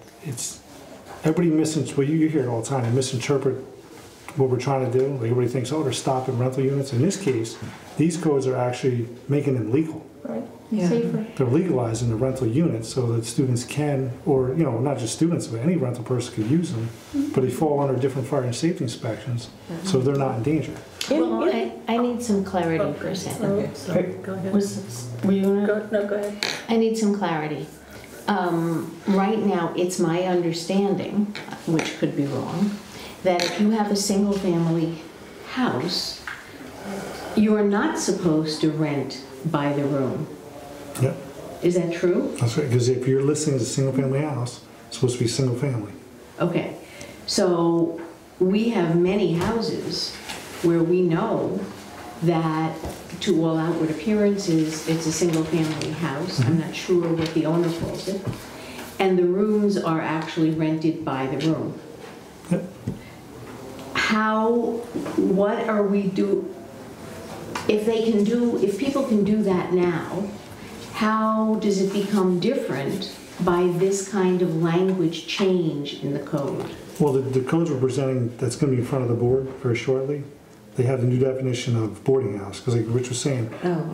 everybody you hear it all the time, they misinterpret what we're trying to do. Like everybody thinks, oh, they're stopping rental units. In this case, these codes are actually making them legal. Right. safer. They're legalizing the rental units so that students can, or, you know, not just students, but any rental person could use them, but they fall under different fire and safety inspections, so they're not in danger. Well, I need some clarity for a second. Okay, so go ahead. Were you gonna? No, go ahead. I need some clarity. Right now, it's my understanding, which could be wrong, that if you have a single-family house, you are not supposed to rent by the room. Yep, Is that true? that's right, because if you're listing as a single-family house, it's supposed to be single-family. Okay. So we have many houses where we know that to all outward appearances, it's a single-family house. I'm not sure what the owner calls it. And the rooms are actually rented by the room. Yep. What are we if people can do that now, how does it become different by this kind of language change in the code? Well, the codes we're presenting, that's going to be in front of the board very shortly, they have the new definition of boarding house, because like Rich was saying,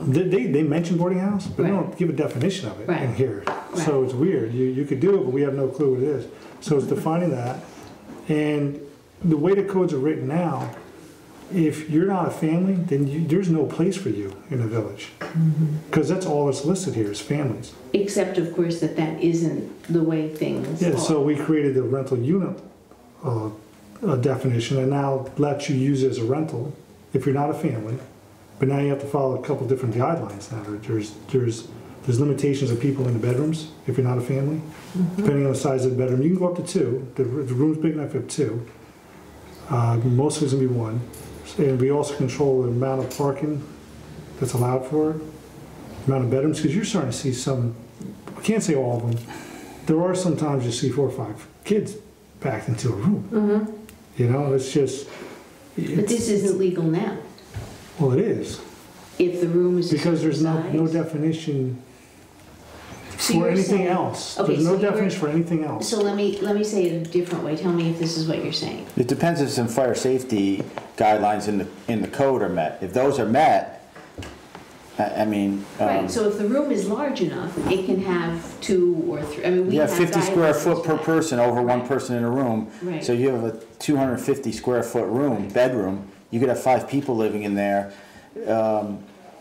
they mention boarding house, but they don't give a definition of it in here. So it's weird. You could do it, but we have no clue what it is. So it's defining that. And the way the codes are written now, if you're not a family, then there's no place for you in the village. Because that's all that's listed here is families. Except, of course, that isn't the way things are. So we created the rental unit definition and now lets you use it as a rental if you're not a family. But now you have to follow a couple different guidelines now. There's limitations of people in the bedrooms if you're not a family. Depending on the size of the bedroom, you can go up to 2. The room's big enough for 2. Most of it's going to be 1. And we also control the amount of parking that's allowed for it, the amount of bedrooms, because you're starting to see some, I can't say all of them, there are sometimes you see 4 or 5 kids packed into a room. You know, it's just... But this isn't legal now. Well, it is. If the room is because there's no size. definition So for you're anything saying- else. Okay, There's no so you're- definition for anything else. So let me say it a different way. Tell me if this is what you're saying. It depends if some fire safety guidelines in the code are met. If those are met, I mean. Right, so if the room is large enough, it can have 2 or 3, I mean, we You have have 50 square guidelines foot per for that. person, over one person in a room. Right. So you have a 250 square foot room, bedroom. You could have 5 people living in there.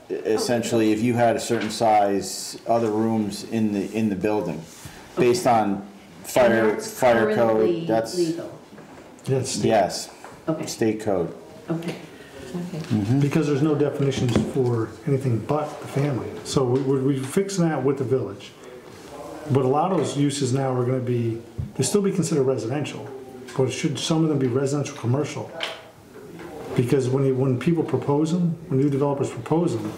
Essentially, if you had a certain size, other rooms in the building, based on And that's fire currently code. That's legal. yes, Okay, state code. okay. Because there's no definitions for anything but the family. So we're fixing that with the village. But a lot of those uses now are going to be, they still be considered residential, but should some of them be residential commercial? Because when people propose them, when new developers propose them,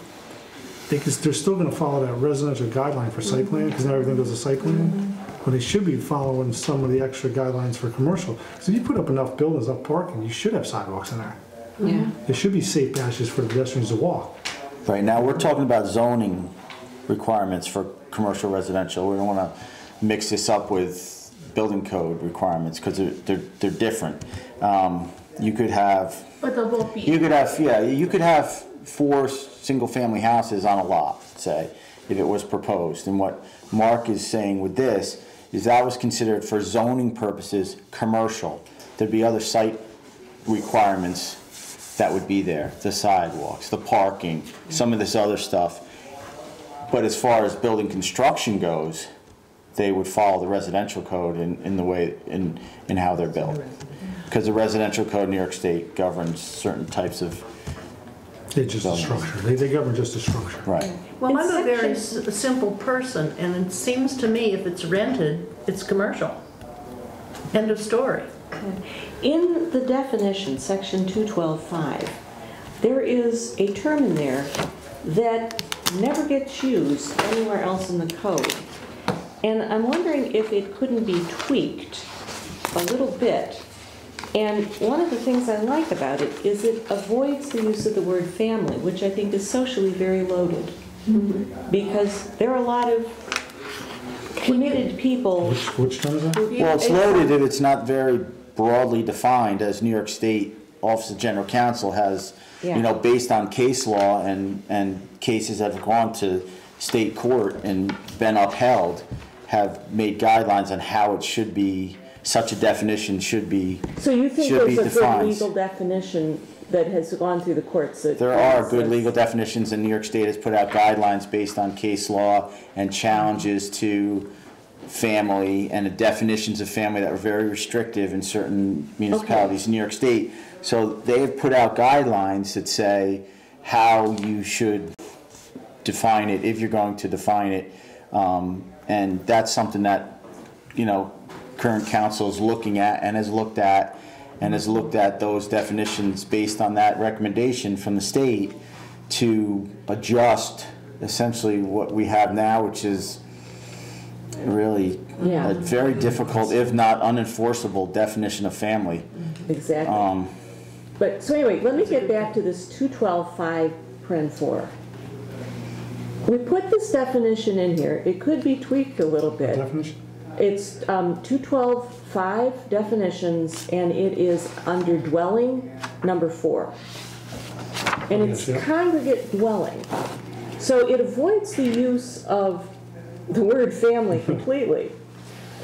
they're still going to follow that residential guideline for site plan, because now everything goes to site plan. But they should be following some of the extra guidelines for commercial. So if you put up enough buildings, enough parking, you should have sidewalks in there. Yeah. There should be safe passages for the pedestrians to walk. Right, now we're talking about zoning requirements for commercial residential. We don't want to mix this up with building code requirements because they're different. You could have, But they'll both be. you could have 4 single-family houses on a lot, say, if it was proposed. And what Mark is saying with this is that was considered for zoning purposes commercial. There'd be other site requirements that would be there, the sidewalks, the parking, some of this other stuff. But as far as building construction goes, they would follow the residential code in the way, in how they're built. Because the residential code in New York State governs certain types of. It's just a structure. They govern just a structure. Right. Well, I'm a In very section- simple person, and it seems to me if it's rented, it's commercial. End of story. In the definition, section 212.5, there is a term in there that never gets used anywhere else in the code. And I'm wondering if it couldn't be tweaked a little bit. And one of the things I like about it is it avoids the use of the word family, which I think is socially very loaded. Because there are a lot of committed people. Which term is that? Well, it's loaded if it's not very broadly defined, as New York State Office of General Counsel has, Yeah. based on case law and cases that have gone to state court and been upheld have made guidelines on how it should be, such a definition should be defined. So you think there's a good legal definition that has gone through the courts? There are good legal definitions, and New York State has put out guidelines based on case law and challenges to family and definitions of family that were very restrictive in certain municipalities in New York State. So they have put out guidelines that say how you should define it, if you're going to define it. And that's something that, current council is looking at and has looked at those definitions based on that recommendation from the state to adjust essentially what we have now, which is really a very difficult, if not unenforceable, definition of family. Exactly. But so anyway, let me get back to this 212.5(4). We put this definition in here. It could be tweaked a little bit. Definition? It's 212.5 definitions, and it is under dwelling number 4. And it's congregate dwelling. So it avoids the use of the word family completely.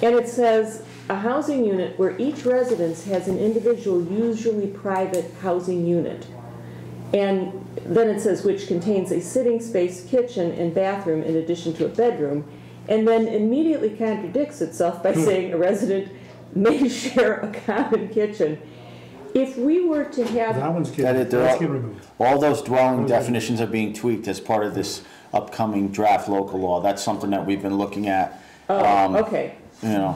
And it says a housing unit where each residence has an individual, usually private housing unit. And then it says which contains a sitting space, kitchen, and bathroom in addition to a bedroom, and then immediately contradicts itself by saying a resident may share a common kitchen. If we were to have... That's getting removed. All those dwelling definitions are being tweaked as part of this upcoming draft local law. That's something that we've been looking at. Okay. Yeah,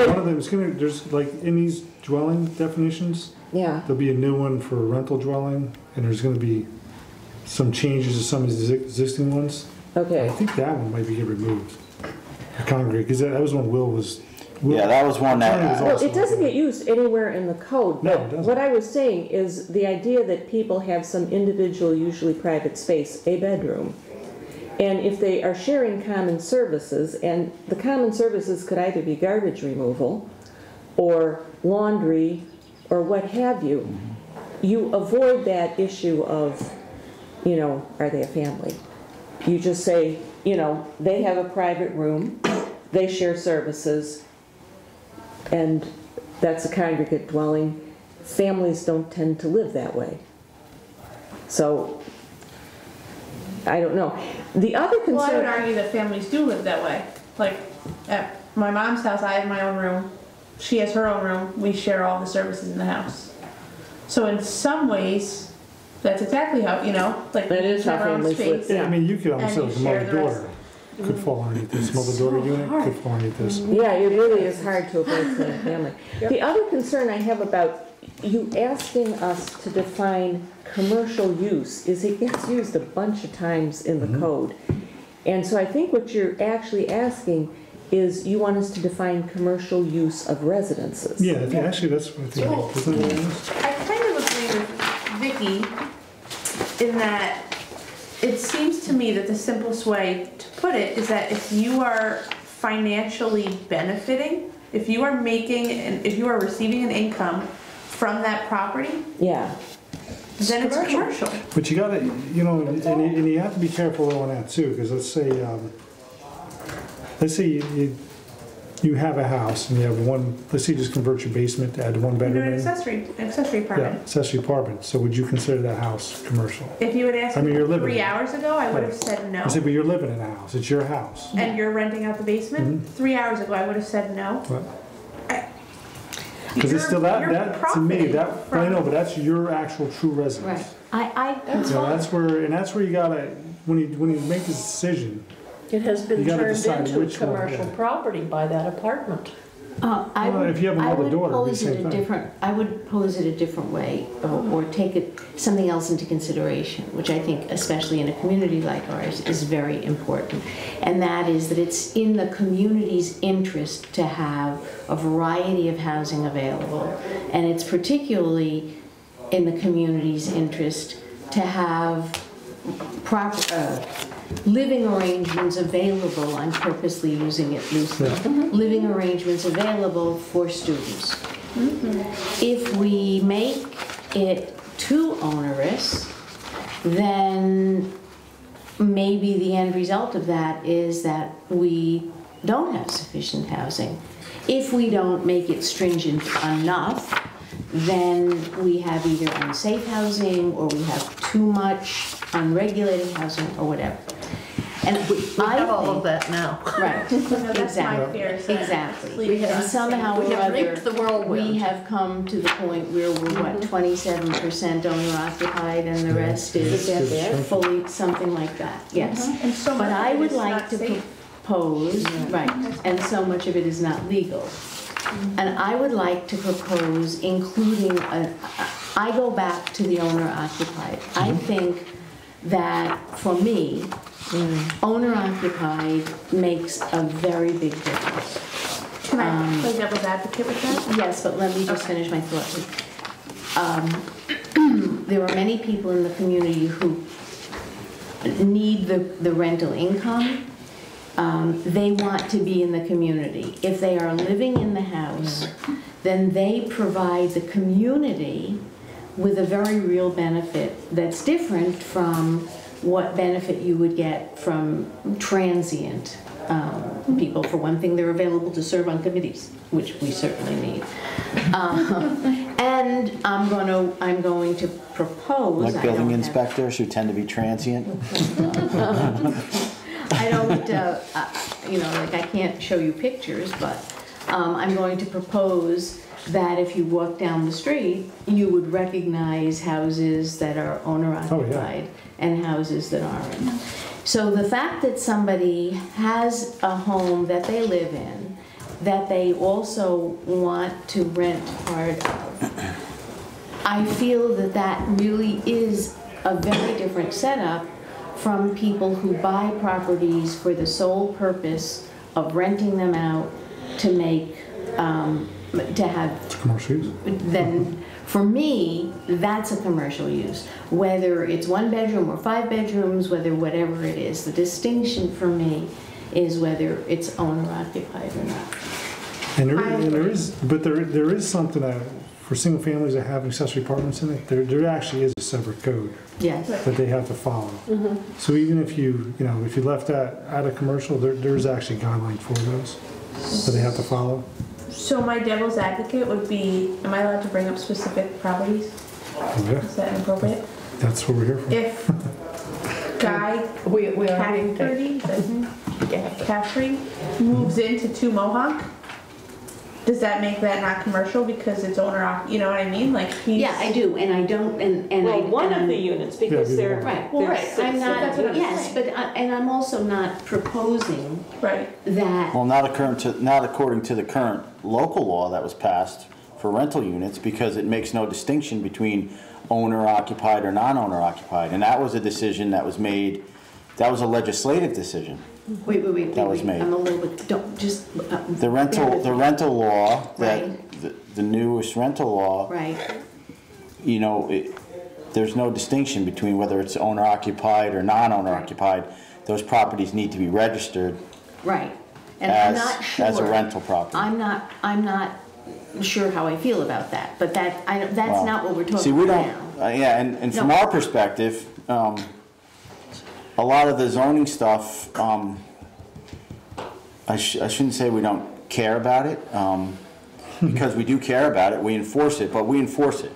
one of them is there's like in these dwelling definitions, there'll be a new one for a rental dwelling, and there's going to be some changes to some of the existing ones. Okay. I think that one might be get removed. The congregate, because that was when Will was. That was one that. Well, it doesn't get used anywhere in the code. No, But it doesn't. what I was saying is the idea that people have some individual, usually private space, a bedroom. And if they are sharing common services, and the common services could either be garbage removal or laundry or what have you, you avoid that issue of, are they a family? You just say, they have a private room, they share services, and that's a congregate dwelling. Families don't tend to live that way. So, I don't know. The other concern... Well, I would argue that families do live that way. Like, at my mom's house, I have my own room. She has her own room. We share all the services in the house. So in some ways, that's exactly how, like... That is how families live. Yeah, I mean, you could almost say like a mother-daughter could fall underneath this. Mother-daughter unit could fall underneath this. Yeah, it really is hard to avoid saying family. The other concern I have about you asking us to define commercial use is it gets used a bunch of times in the code. And so I think what you're actually asking is you want us to define commercial use of residences. Yeah, actually that's what I think. I kind of agree with Vicky in that it seems to me that the simplest way to put it is that if you are financially benefiting, if you are receiving an income from that property, then it's commercial. But you gotta, and you have to be careful on that too, because let's say you have a house and you have one, let's say you just convert your basement to add one bedroom An in. accessory Yeah, apartment. accessory apartment. So would you consider that house commercial? If you had asked I mean, me you're living 3 in it. hours ago, I would have said no. I say, but you're living in a house. It's your house. And you're renting out the basement? 3 hours ago, I would have said no. Because it's still You're that to me, profiting I know, but that's your actual true residence. That's where you gotta, when you make this decision. It has been You gotta turned decide into which one, commercial property by that apartment. If you have another daughter, it'd be the same thing. I would pose it a different way, or take something else into consideration, which I think, especially in a community like ours, is very important. And that is that it's in the community's interest to have a variety of housing available. And it's particularly in the community's interest to have proper living arrangements available. I'm purposely using it loosely. Living arrangements available for students. If we make it too onerous, then maybe the end result of that is that we don't have sufficient housing. If we don't make it stringent enough, then we have either unsafe housing or we have too much unregulated housing or whatever. And We have all of that now. Right, No, that's my exactly, fear. is that exactly. leaving And us- somehow We or have other, reaped the whirlwind. we have come to the point where we're, what, 27% owner occupied and the rest is Is that there? fully, something like that, yes. And so But much I of it would is like not to safe. propose, right, and so much of it is not legal. And I would like to propose including I go back to the owner occupied. I think that for me, owner occupied makes a very big difference. Can I play devil's advocate with that? Yes, but let me just finish my thought. There are many people in the community who need the rental income. They want to be in the community. If they are living in the house, then they provide the community with a very real benefit that's different from what benefit you would get from transient people. For one thing, they're available to serve on committees, which we certainly need. And I'm going to propose. Like building inspectors who tend to be transient. I don't, like I can't show you pictures, but I'm going to propose that if you walk down the street, you would recognize houses that are owner occupied and houses that aren't. So the fact that somebody has a home that they live in, that they also want to rent part of, I feel that that really is a very different setup from people who buy properties for the sole purpose of renting them out to make, to have Commercial use. then for me, that's a commercial use. Whether it's 1 bedroom or 5 bedrooms, whether whatever it is, the distinction for me is whether it's owner occupied or not. And there is something that, for single families that have accessory apartments in it, there actually is a separate code Yes. that they have to follow. So even if you left that out of commercial, there's actually guidelines for those that they have to follow. So my devil's advocate would be, am I allowed to bring up specific properties? Yeah, Is that inappropriate? that's what we're here for. If Guy We are having to. Catherine moves into 2 Mohawk, does that make that not commercial because it's you know what I mean? Like he's. Yeah, I do, and I don't, and Well, one and of I'm- the units, because Yeah, they're. Right, Well, well, right, right, so I'm not, that's what I'm yes, saying. but, and I'm also not proposing Right. that, Well, not according to the current local law that was passed for rental units, because it makes no distinction between owner occupied or non-owner occupied. And that was a decision that was made, that was a legislative decision. wait, That was made. I'm a little bit, don't, just. The rental law, Right. the newest rental law, Right, there's no distinction between whether it's owner occupied or non-owner occupied. Those properties need to be registered right, and I'm as, not sure. as a rental property. I'm not sure how I feel about that, but that's Well, not what we're See, talking we about don't, now. yeah, and from No. our perspective, a lot of the zoning stuff, I shouldn't say we don't care about it, because we do care about it, we enforce it, but we enforce it.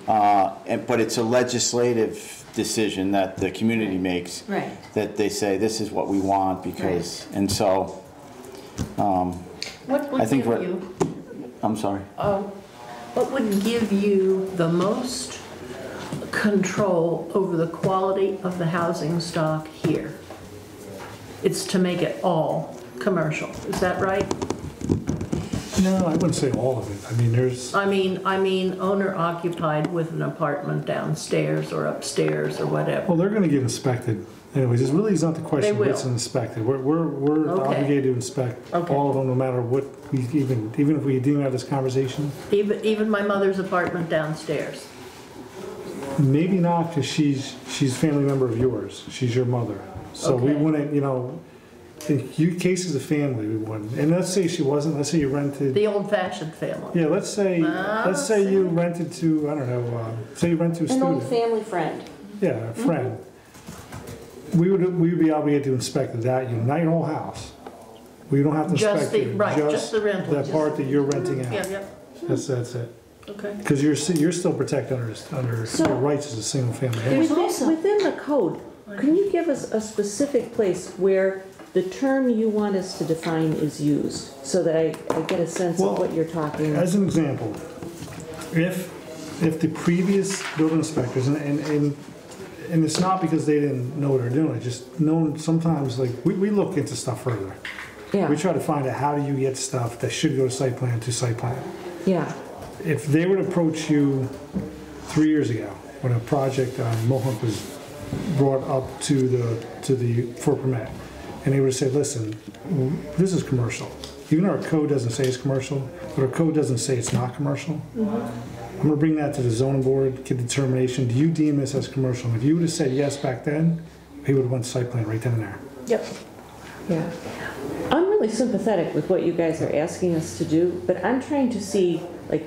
But it's a legislative decision that the community makes. Right. That they say, this is what we want, because, and so, What I would think give we're- you, I'm sorry. what would give you the most control over the quality of the housing stock here? It's to make it all commercial, is that right? No, I wouldn't say all of it. I mean, there's, I mean owner occupied with an apartment downstairs or upstairs or whatever. well, they're gonna get inspected. Anyways, this really is not the question They will. what's inspected. We're Okay. obligated to inspect Okay. all of them, no matter what, even if we didn't have this conversation. Even my mother's apartment downstairs. Maybe not, because she's a family member of yours. She's your mother. So we Okay. wouldn't, in your case as a family, we wouldn't. And let's say she wasn't, let's say you rented, The old-fashioned family. yeah, let's say you rented to, I don't know, say you rent to a An old student. family friend. Yeah, a friend. we would be obligated to inspect that unit, not your whole house. We don't have to Just inspect the, it, right, just the rental. that just- part that you're renting out. Yeah, yeah, That's it. okay. Because you're still protected under So- your rights as a single family. There's Within, also- within the code, can you give us a specific place where the term you want us to define is used, so that I get a sense Well, of what you're talking about? As an example, if the previous building inspectors, and it's not because they didn't know what they're doing, it's just known sometimes, like, we look into stuff further. Yeah, We try to find out how do you get stuff that should go to site plan to site plan. yeah, If they would approach you 3 years ago, when a project on Mohawk was brought up to the, for permit, and they would say, listen, this is commercial. Even though our code doesn't say it's commercial, but our code doesn't say it's not commercial. I'm gonna bring that to the zoning board, get determination, do you deem this as commercial? And if you would've said yes back then, he would've went to site plan right then and there. Yep. yeah. I'm really sympathetic with what you guys are asking us to do, but I'm trying to see, like,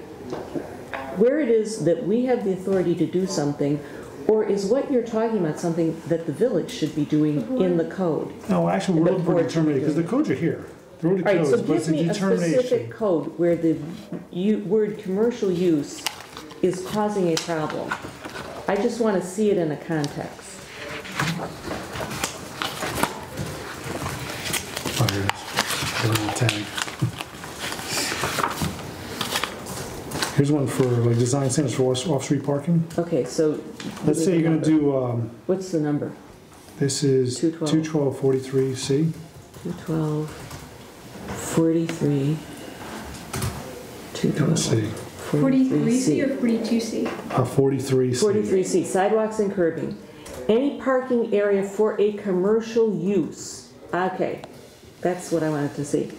where it is that we have the authority to do something, or is what you're talking about something that the village should be doing in the code? No, actually, we're The looking for board should be determination, because the codes are here. The road All right, so codes, but it's give a me a determination. specific code where the word commercial use is causing a problem. I just want to see it in a context. Oh, here it is. The little tag. Here's one for like design standards for off-street parking. Okay, so. Let's say you're gonna do, What's the number? this is 212. 21243C. 212, 43, Let's see, 43C 43C. or 42C? 43C. 43C, sidewalks and curbing. Any parking area for a commercial use. Okay, that's what I wanted to see.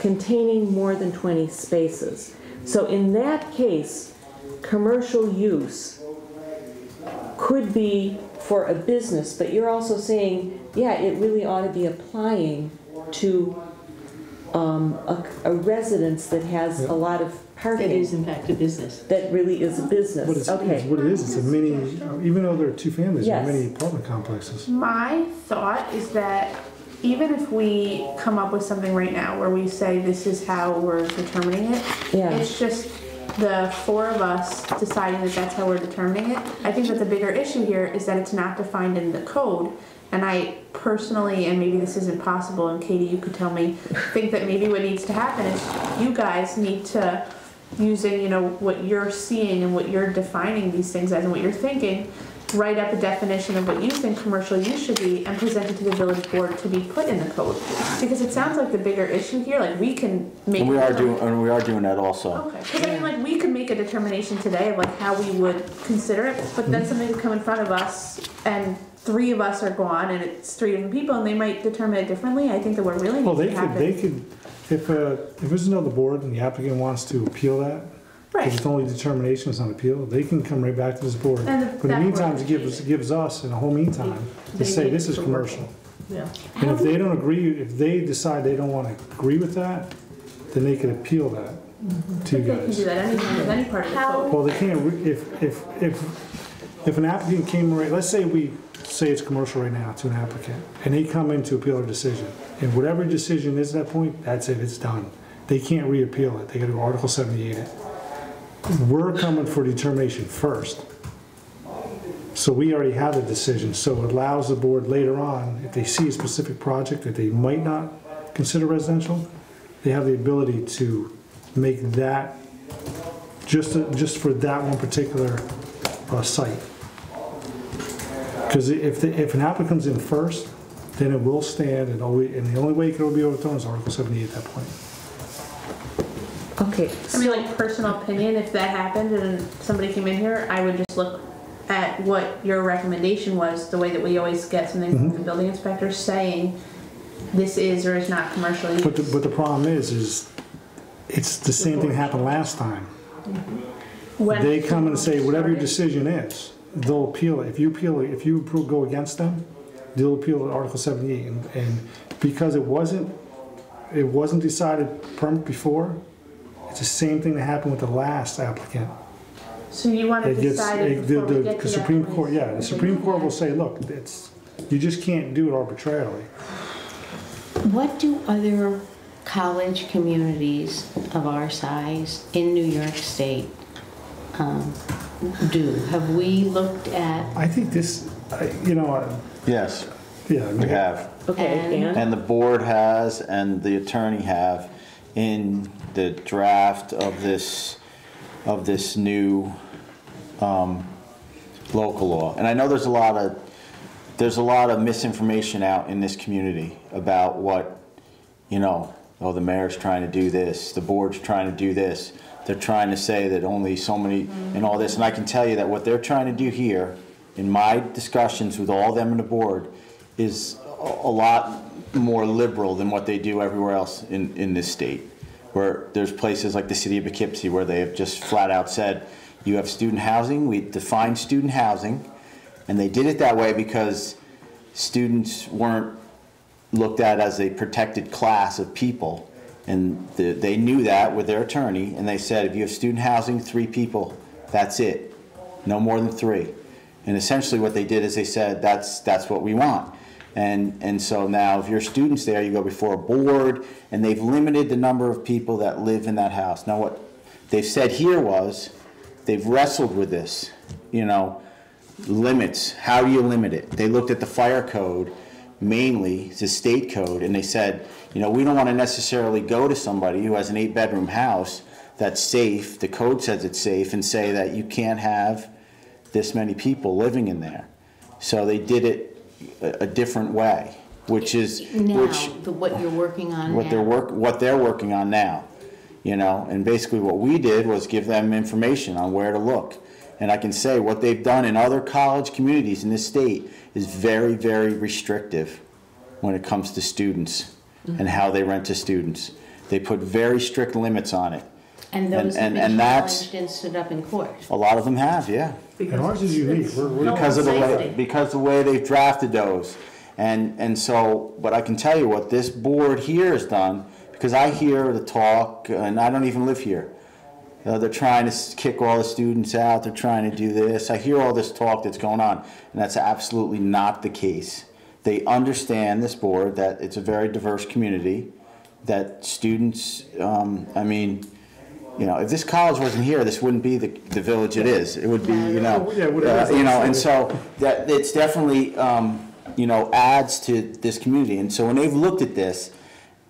Containing more than 20 spaces. So in that case, commercial use could be for a business, but you're also saying, yeah, it really ought to be applying to a residence that has a lot of parking. That is in fact a business. That really is a business. What it's, Okay. what it is, it's a mini, even though there are two families, there are Yes. many apartment complexes. My thought is that even if we come up with something right now where we say this is how we're determining it, Yeah. it's just the four of us deciding that that's how we're determining it. I think that the bigger issue here is that it's not defined in the code. And I personally, and maybe this isn't possible, and Katie, you could tell me, think that maybe what needs to happen is you guys need to, using, you know, what you're seeing and what you're defining these things as and what you're thinking, write up a definition of what you think commercial use should be and present it to the village board to be put in the code. Because it sounds like the bigger issue here, like we can make. And we are doing that also. Okay, because I mean, like, we could make a determination today of like how we would consider it, but then something would come in front of us and three of us are gone and it's three different people and they might determine it differently. I think that what really Well, needs they to could, happen. they could, if there's another board and the applicant wants to appeal that, because Right, it's only determination, it's not appeal, they can come right back to this board. And But in the that meantime, board- it gives us, in the whole meantime, to say this is commercial. Yeah. And if they don't agree, if they decide they don't want to agree with that, then they could appeal that to you they can do guys. that anytime with any part of the code. Well, they can't, if an applicant came, right, let's say we say it's commercial right now to an applicant, and they come in to appeal their decision, and whatever decision is at that point, that's it, it's done. They can't reappeal it, they gotta go Article 78 it. We're coming for determination first. So we already have the decision, so it allows the board later on, if they see a specific project that they might not consider residential, they have the ability to make that, just for that one particular site. Because if an applicant comes in first, then it will stand, and the only way it can be overthrown is Article 78 at that point. Okay. I mean, like, personal opinion, if that happened and somebody came in here, I would just look at what your recommendation was, the way that we always get something from the building inspector saying this is or is not commercial use. But the problem is it's the same thing happened last time. When- They come and say, whatever your decision is, they'll appeal it. If you go against them, they'll appeal Article 78. And because it wasn't decided permit before, it's the same thing that happened with the last applicant. So you want to It gets, decide it before we get to the that Supreme place? Court, yeah, the Supreme Court will say, look, it's You just can't do it arbitrarily. What do other college communities of our size in New York State do? Have we looked at? I think this, Yes, yeah. we have. Okay, And the board has, and the attorney have, in the draft of this new local law. And I know there's a lot of misinformation out in this community about what, oh, the mayor's trying to do this, the board's trying to do this. They're trying to say that only so many and all this. And I can tell you that what they're trying to do here, in my discussions with all of them and the board, is a lot more liberal than what they do everywhere else in this state. Where there's places like the city of Poughkeepsie where they have just flat out said, you have student housing, we define student housing, and they did it that way because students weren't looked at as a protected class of people. And they knew that with their attorney, and they said, if you have student housing, 3 people, that's it. No more than 3. And essentially what they did is they said, that's what we want. And so now if you're students there, you go before a board, and they've limited the number of people that live in that house. Now what they've said here was, they've wrestled with this, limits. How do you limit it? They looked at the fire code, mainly the state code, and they said, we don't want to necessarily go to somebody who has an 8-bedroom house that's safe, the code says it's safe, and say that you can't have this many people living in there. So they did it a different way, which is what you're working on what they're working on now, and basically what we did was give them information on where to look. And I can say what they've done in other college communities in this state is very, very restrictive when it comes to students and how they rent to students. They put very strict limits on it. And those have been challenged and stood up in court. A lot of them have, yeah. And ours is unique. Because of the way they've drafted those. And so, but I can tell you what this board here has done, because I hear the talk, and I don't even live here. They're trying to kick all the students out, they're trying to do this. I hear all this talk that's going on, and that's absolutely not the case. They understand, this board, that it's a very diverse community, that students, if this college wasn't here, this wouldn't be the village it is. It would be, and so that it's definitely, adds to this community. And so when they've looked at this,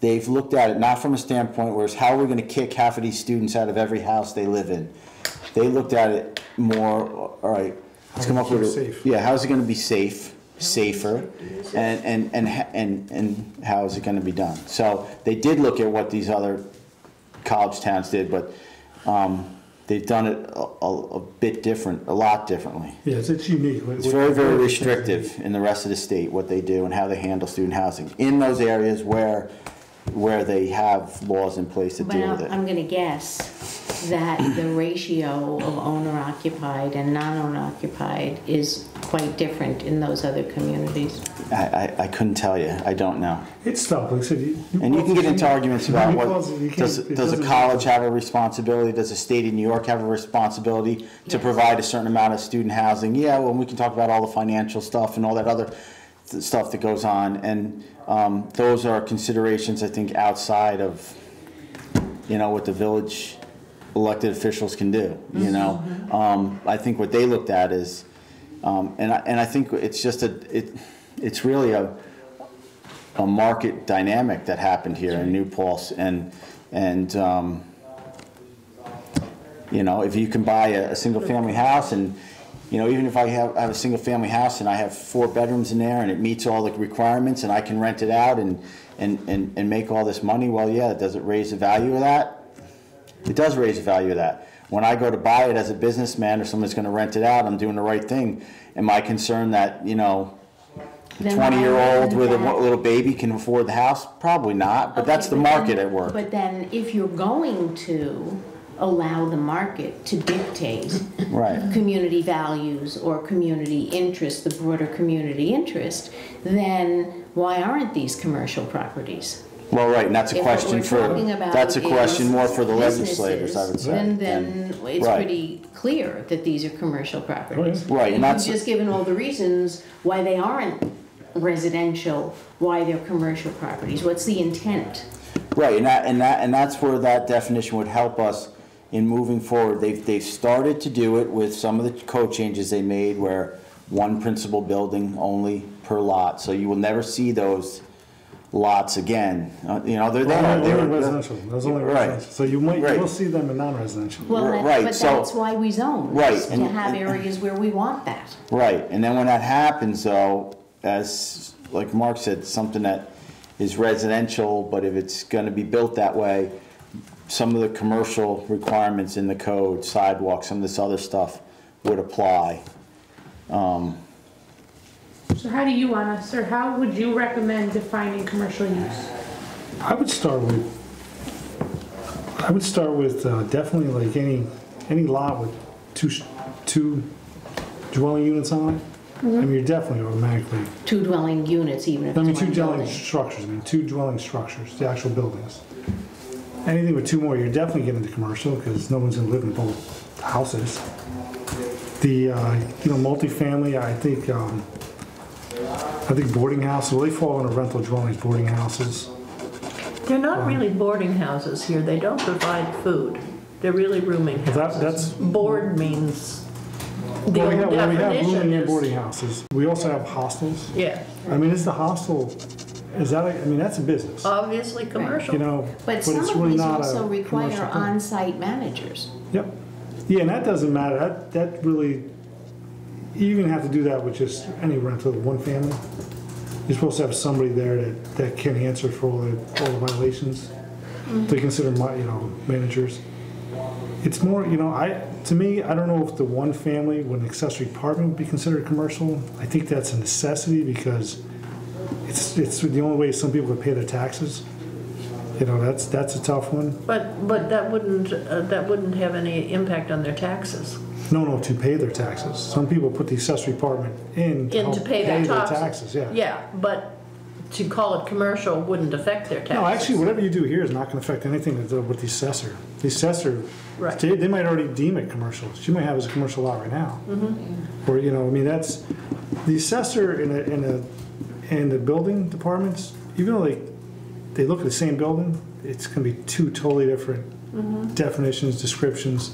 they've looked at it not from a standpoint where it's how we're going to kick half of these students out of every house they live in. They looked at it more, all right, let's come up with how is it going to be safer, and how is it going to be done? So they did look at what these other college towns did, but they've done it a bit different, a lot differently. Yes, it's unique. It's very, very restrictive in the rest of the state, what they do and how they handle student housing in those areas where they have laws in place to deal with it. I'm going to guess that the ratio of owner-occupied and non-owner-occupied is quite different in those other communities. I couldn't tell you. I don't know. It's tough. Like I said, and you can get into arguments about does a college have a responsibility? Does the state of New York have a responsibility to provide a certain amount of student housing? Yeah, well, we can talk about all the financial stuff and all that other stuff that goes on. And those are considerations, I think, outside of, what the village elected officials can do, I think what they looked at is, and I think it's just it's really a market dynamic that happened here in New Paltz, and if you can buy a single family house, and even if I have a single family house and I have 4 bedrooms in there and it meets all the requirements and I can rent it out and make all this money, well, yeah, does it raise the value of that? It does raise the value of that. When I go to buy it as a businessman or someone's going to rent it out, I'm doing the right thing. Am I concerned that, a 20-year-old with a little baby can afford the house? Probably not, but that's the market at work. But then if you're going to allow the market to dictate community values or community interest, the broader community interest, then why aren't these commercial properties? Well, right, and that's a question more for the legislators, I would say. Then it's pretty clear that these are commercial properties. Right, and that's you've just given all the reasons why they aren't residential, why they're commercial properties? What's the intent? Right, and that's where that definition would help us in moving forward. They've started to do it with some of the code changes they made, where one principal building only per lot. So you will never see those lots again. You know, they're there. They're residential. Those only Right. residential. So you will see them in non-residential. Well, Right, but so- that's why we zone. Right, is to and- have areas where we want that. Right, and then when that happens, though, as like Mark said, something that is residential, but if it's going to be built that way, some of the commercial requirements in the code, sidewalks, some of this other stuff would apply. So how do you want us, or how would you recommend defining commercial use? I would start with definitely like any lot with two dwelling units on it. I mean, you're definitely automatically. Two dwelling units, even if I mean, it's two one dwelling building. structures. I mean, two dwelling structures, the actual buildings. Anything with two more, you're definitely getting into commercial because no one's gonna live in both houses. The multifamily, I think boarding houses. Well, they fall under rental dwellings, boarding houses. They're not really boarding houses here. They don't provide food. They're really rooming houses. That's Board means, the well, old we have definition rooming and is. boarding houses. We also have hostels. Yeah, I mean, is the hostel? Is that? I mean, that's a business. obviously commercial. You know, But some it's of really these not also a require commercial thing. on-site managers. Yep. Yeah, and that doesn't matter. That really, you even have to do that with just any rental, one family. You're supposed to have somebody there that can answer for all the violations. They consider managers. It's more, to me, I don't know if the one family with an accessory apartment would be considered commercial. I think that's a necessity because it's the only way some people can pay their taxes. That's a tough one. But that wouldn't have any impact on their taxes. No, to pay their taxes. Some people put the accessory apartment in to help To pay their taxes. taxes, yeah. Yeah, but to call it commercial wouldn't affect their taxes. No, actually, whatever you do here is not going to affect anything to do with the assessor. The assessor, Right. they might already deem it commercial. She might have it as a commercial lot right now. Or, I mean, that's, the assessor in the building departments, even though they look at the same building, it's going to be two totally different definitions, descriptions,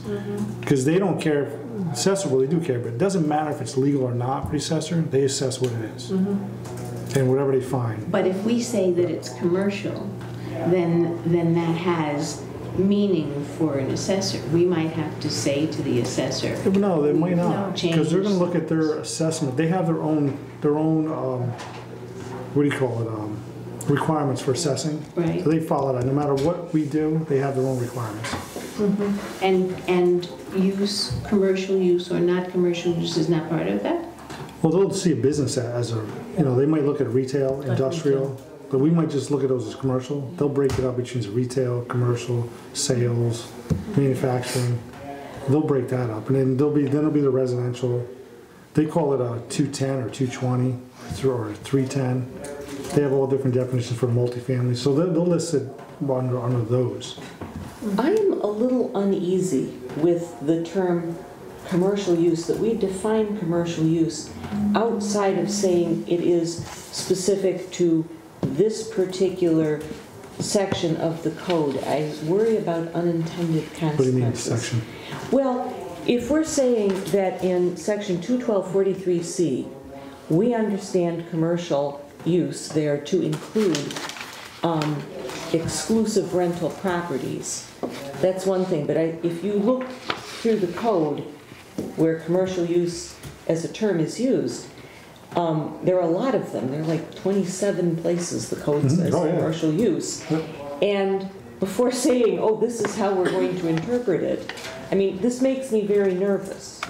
because they don't care. Assessor, well, they do care, but it doesn't matter if it's legal or not for the assessor. They assess what it is and whatever they find. But if we say that it's commercial, then that has meaning for an assessor. We might have to say to the assessor. Yeah, but no, they might not, because they're going to change. look at their assessment. They have their own what do you call it, requirements for assessing. Right. So they follow that. No matter what we do, they have their own requirements. And use, commercial use or not commercial use is not part of that? Well, they'll see a business as a, they might look at retail, industrial, but we might just look at those as commercial. They'll break it up between retail, commercial, sales, manufacturing. They'll break that up, and then there'll be the residential. They call it a 210 or 220 or 310. They have all different definitions for multifamily, so they'll list it under those. I am a little uneasy with the term commercial use, that we define commercial use outside of saying it is specific to this particular section of the code. I worry about unintended consequences. What do you mean, section? Well, if we're saying that in section 21243C, we understand commercial use there to include exclusive rental properties, that's one thing. But if you look through the code where commercial use as a term is used, there are a lot of them. There are like 27 places the code says commercial use. And before saying, oh, this is how we're going to interpret it, I mean, this makes me very nervous.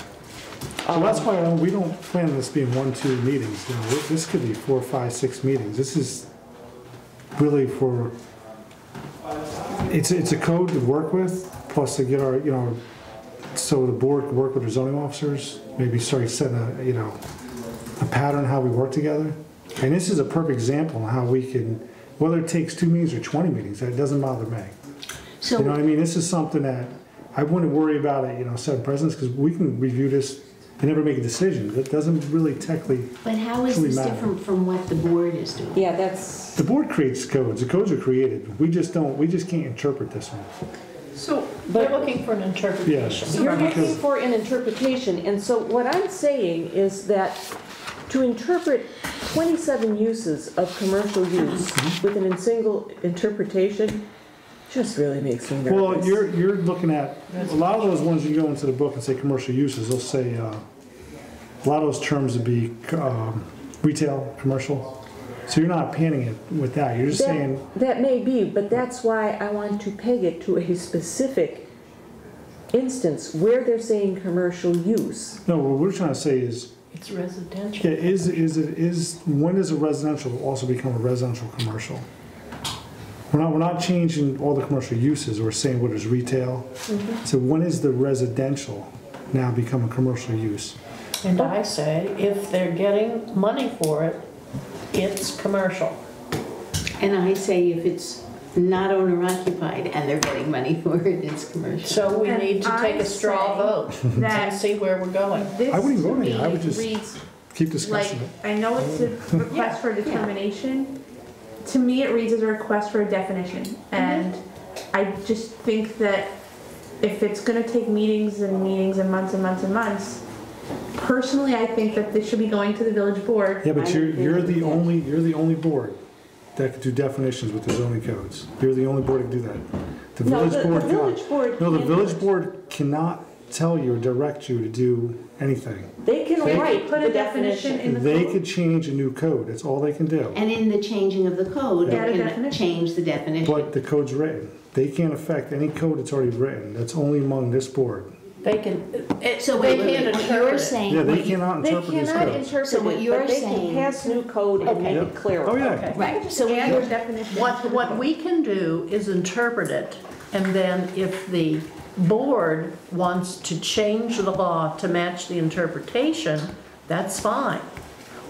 So that's why we don't plan on this being 1-2 meetings. This could be 4, 5, 6 meetings. This is really for, it's a code to work with, plus to get our, so the board can work with the zoning officers, maybe start setting a pattern how we work together. And this is a perfect example of how we can, whether it takes 2 meetings or 20 meetings, that doesn't bother me. So, This is something that I wouldn't worry about it, setting precedents, because we can review this they never make a decision. That doesn't really technically But how is truly this matter. different from what the board is doing? Yeah, that's, The board creates codes. The codes are created. We just can't interpret this one. So they're looking for an interpretation. Yes. you're Because- looking for an interpretation, and so what I'm saying is that to interpret 27 uses of commercial use with a single interpretation just really makes me nervous. Well, you're looking at, a lot of those ones, you go into the book and say commercial uses, they'll say, a lot of those terms would be retail, commercial. So you're not panning it with that, you're just saying, That may be, but that's why I want to peg it to a specific instance where they're saying commercial use. no, what we're trying to say is, It's residential. yeah, when does a residential also become a residential commercial? We're not changing all the commercial uses, we're saying what is retail. So when is the residential now become a commercial use? And I say, if they're getting money for it, it's commercial. And I say if it's not owner occupied and they're getting money for it, it's commercial. So we And need to take I a straw vote and that see where we're going. this I wouldn't to vote on it. I me would just reads Keep like, discussing it. I know it's a request for a determination. To me, it reads as a request for a definition. And I just think that if it's gonna take meetings and meetings and months and months and months, personally, I think that this should be going to the village board. Yeah, but you're the only board that could do definitions with the zoning codes. You're the only board that can do that. The No, village the board cannot. village board No, the can't village do it. board cannot tell you or direct you to do anything. They can They- write Put the a definition in the They code. could change a new code, that's all they can do. And in the changing of the code, they Add a can definition. change the definition. But the code's written. They can't affect any code that's already written. That's only among this board. They can, So they wait, wait, can't wait, what interpret you're it. saying. Yeah, they what you- cannot They interpret these cannot codes. interpret So what it, you're but they can saying- pass new code and make it clearer. Oh, yeah. Okay. Right, so what Add you're, a definition. What we can do is interpret it, and then if the board wants to change the law to match the interpretation, that's fine.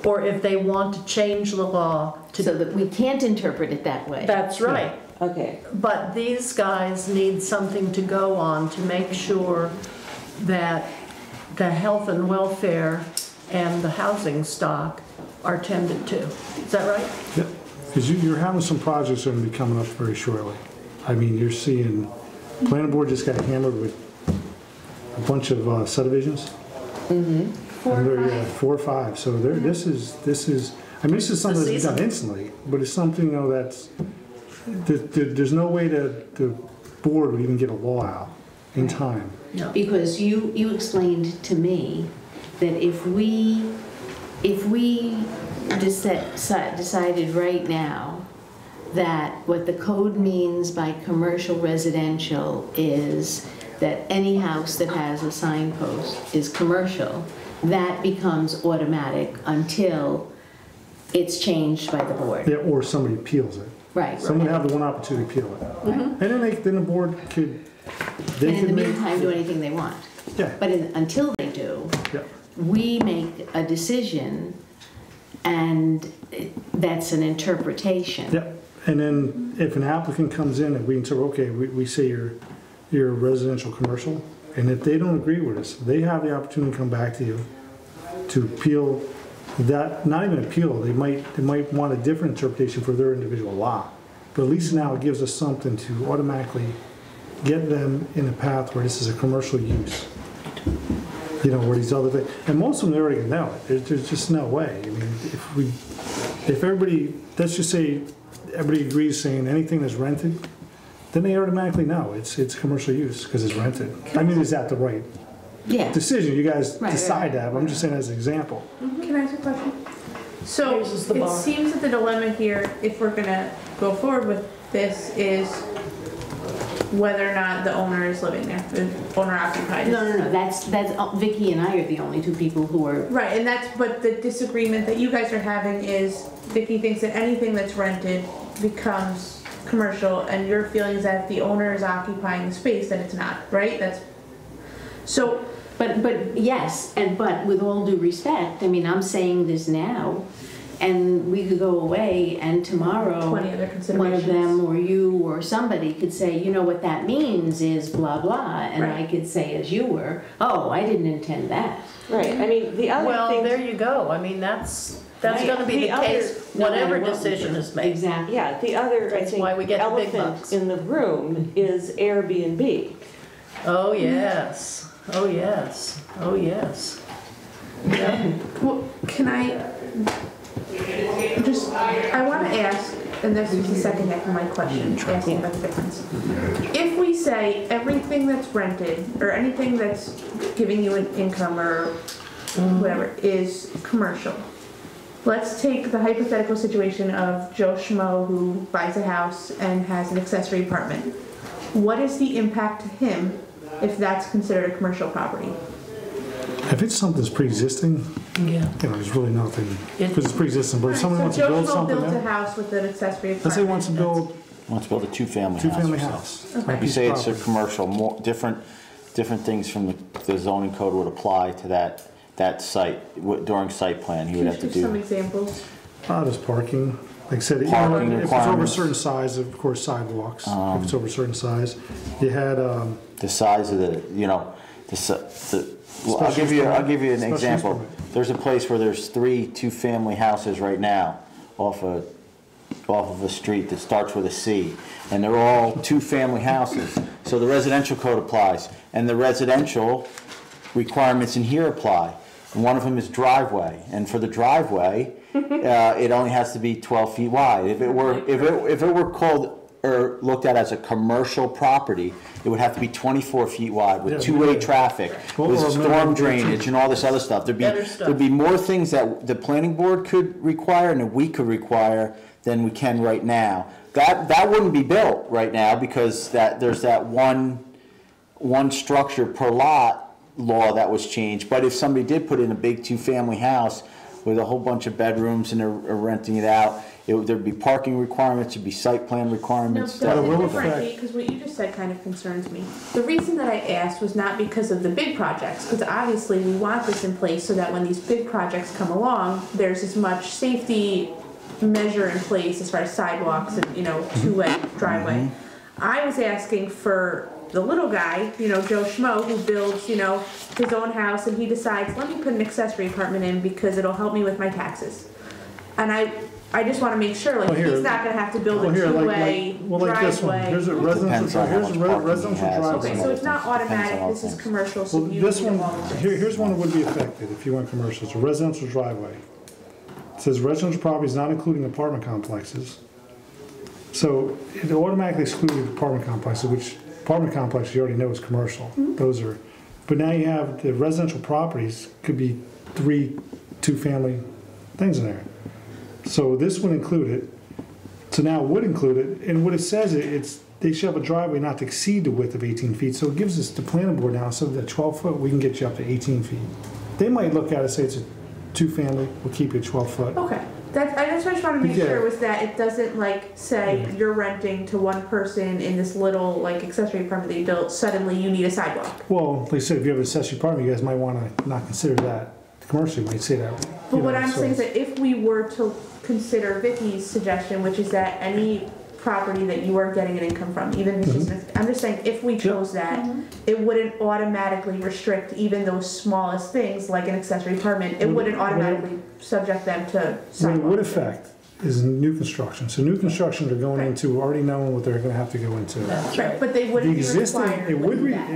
Or if they want to change the law so to, that we can't interpret it that way. that's right. Okay, But these guys need something to go on to make sure that the health and welfare and the housing stock are tended to. Is that right? Yep, because you're having some projects that are gonna be coming up very shortly. I mean, you're seeing, planning board just got hammered with a bunch of subdivisions. Mm-hmm. 4 or 5, so this is, I mean, this is something that's done instantly, but it's something, you know, that's, there's no way the board would even get a law out in time. Because you explained to me that if we decided right now that what the code means by commercial residential is that any house that has a signpost is commercial, that becomes automatic until it's changed by the board. Yeah, or somebody appeals it. Right. Somebody have the one opportunity to appeal it. And then the board could, they And in could the make. meantime, do anything they want. Yeah, But until they do, yeah. we make a decision, and that's an interpretation. Yep, and then if an applicant comes in and we can say, okay, we say you're residential commercial, and if they don't agree with us, they have the opportunity to come back to you to appeal that, not even appeal, they might want a different interpretation for their individual lot. But at least now it gives us something to automatically get them in a path where this is a commercial use. You know, where these other things, and most of them already know it. There's just no way. I mean, if everybody, let's just say everybody agrees saying anything that's rented, then they automatically know it's commercial use because it's rented. I mean, is that the right Yeah. decision? You guys Right. decide that, but I'm just saying as an example. Can I ask a question? So Raises the it bar. seems that the dilemma here, if we're gonna go forward with this, is whether or not the owner is living there, the owner occupied. No, that's, Vicky and I are the only two people who are, Right, and but the disagreement that you guys are having is Vicky thinks that anything that's rented becomes commercial, and your feeling is that if the owner is occupying the space, then it's not, right? So, but yes, but with all due respect, I mean, I'm saying this now, And we could go away and tomorrow, 20 other one considerations. of them or you or somebody could say, you know, what that means is blah, blah. And Right. I could say, as you were, oh, I didn't intend that. Right, I mean, the other Well, thing. there you go. I mean, that's Right. gonna be The the other- case, no matter whatever what we decision do. is made. Exactly. Yeah, the other, I That's think, why we get the big elephant bucks. in the room is Airbnb. Oh, yes. Oh, yes. Oh, yes. Yeah. Well, can I just, I want to ask, and this is the second half of my question, asking about the difference. If we say everything that's rented, or anything that's giving you an income or whatever, is commercial, let's take the hypothetical situation of Joe Schmo who buys a house and has an accessory apartment. What is the impact to him if that's considered a commercial property? If it's something that's pre-existing, Yeah. you know, there's really nothing, because it's pre-existing, but if someone wants to So build Joe Schmo something builds a there, house with an accessory apartment. let's say he wants to build Wants to build a two-family a house. two-family or so. house. Okay. on a You piece say of it's a property. commercial, more, different things from the zoning code would apply to that site, during site plan, he would Can have you to give some do. examples? There's parking, like I said, you know, Parking if it's over a requirements. certain size, of course sidewalks, if it's over a certain size. You had, The size of the, you know, well, I'll Special give you an permit. example. Special permit. There's a place where there's 3 two-family houses right now off of a street that starts with a C, and they're all two-family houses. So the residential code applies, and the residential requirements in here apply. And one of them is driveway, and for the driveway, it only has to be 12 feet wide. If it were called or looked at as a commercial property, it would have to be 24 feet wide with Yeah, two-way yeah. traffic, Well, with or storm minimum drainage and all this other stuff. Better stuff. There'd be more things that the planning board could require and that we could require than we can right now. That wouldn't be built right now because there's that one structure per lot law that was changed. But if somebody did put in a big two-family house with a whole bunch of bedrooms and they're renting it out, there'd be parking requirements, there'd be site plan No, requirements. But it will does it affect- differentiate? Because what you just said kind of concerns me. The reason that I asked was not because of the big projects, because obviously we want this in place so that when these big projects come along, there's as much safety measure in place as far as sidewalks and, you know, two-way driveway. I was asking for the little guy, you know, Joe Schmo, who builds, you know, his own house and he decides, let me put an accessory apartment in because it'll help me with my taxes. And I just want to make sure, like, Well, here- he's not going to have to build Well, a here, two-way like this one, driveway. here's a Depends residential, on how here's a much parking he residential has. driveway. Okay, so it's not Depends on automatic, all this is things. commercial, so Well, you this need one, all of this. here's one that would be affected if you went commercial. It's a residential driveway. It says residential properties not including apartment complexes. So it automatically excluded apartment complexes, which apartment complexes you already know is commercial. Those are, but now you have the residential properties could be 3 two-family things in there. So this would include it. So now it would include it, and what it says, it's they shall have a driveway not to exceed the width of 18 feet. So it gives us the planning board now, so that 12 foot, we can get you up to 18 feet. They might look at it and say it's a two-family, we'll keep you at 12 foot. Okay, that's what I just wanted to make Yeah. sure was that it doesn't like say you're renting to one person in this little like accessory apartment that you built, suddenly you need a sidewalk. Well, like I said, if you have an accessory apartment, you guys might want to not consider that. Commercially, you might say that. But you what know, I'm so- saying is that if we were to consider Vicky's suggestion, which is that any property that you are getting an income from, even if it's just, I'm just saying, if we chose that, it wouldn't automatically restrict even those smallest things like an accessory apartment. It wouldn't automatically subject them to What it sidewalk. would affect is new construction. So new construction they're going into already knowing what they're going to have to go into. That's Right, right. but they The wouldn't be existing, required.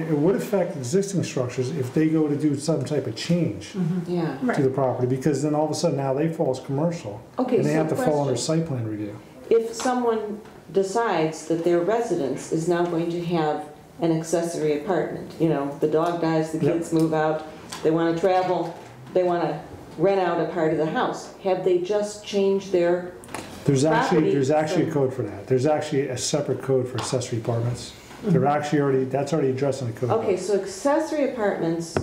it would affect existing structures if they go to do some type of change Yeah. to the property, because then all of a sudden now they fall as commercial. Okay, And they so have to fall under question. site plan review. If someone decides that their residence is now going to have an accessory apartment, you know, the dog dies, the Yep. kids move out, they want to travel, they want to rent out a part of the house, have they just changed their, There's Property, actually a so- code for that. There's actually a separate code for accessory apartments. They're actually already, that's already addressed in the code. okay, so accessory apartments,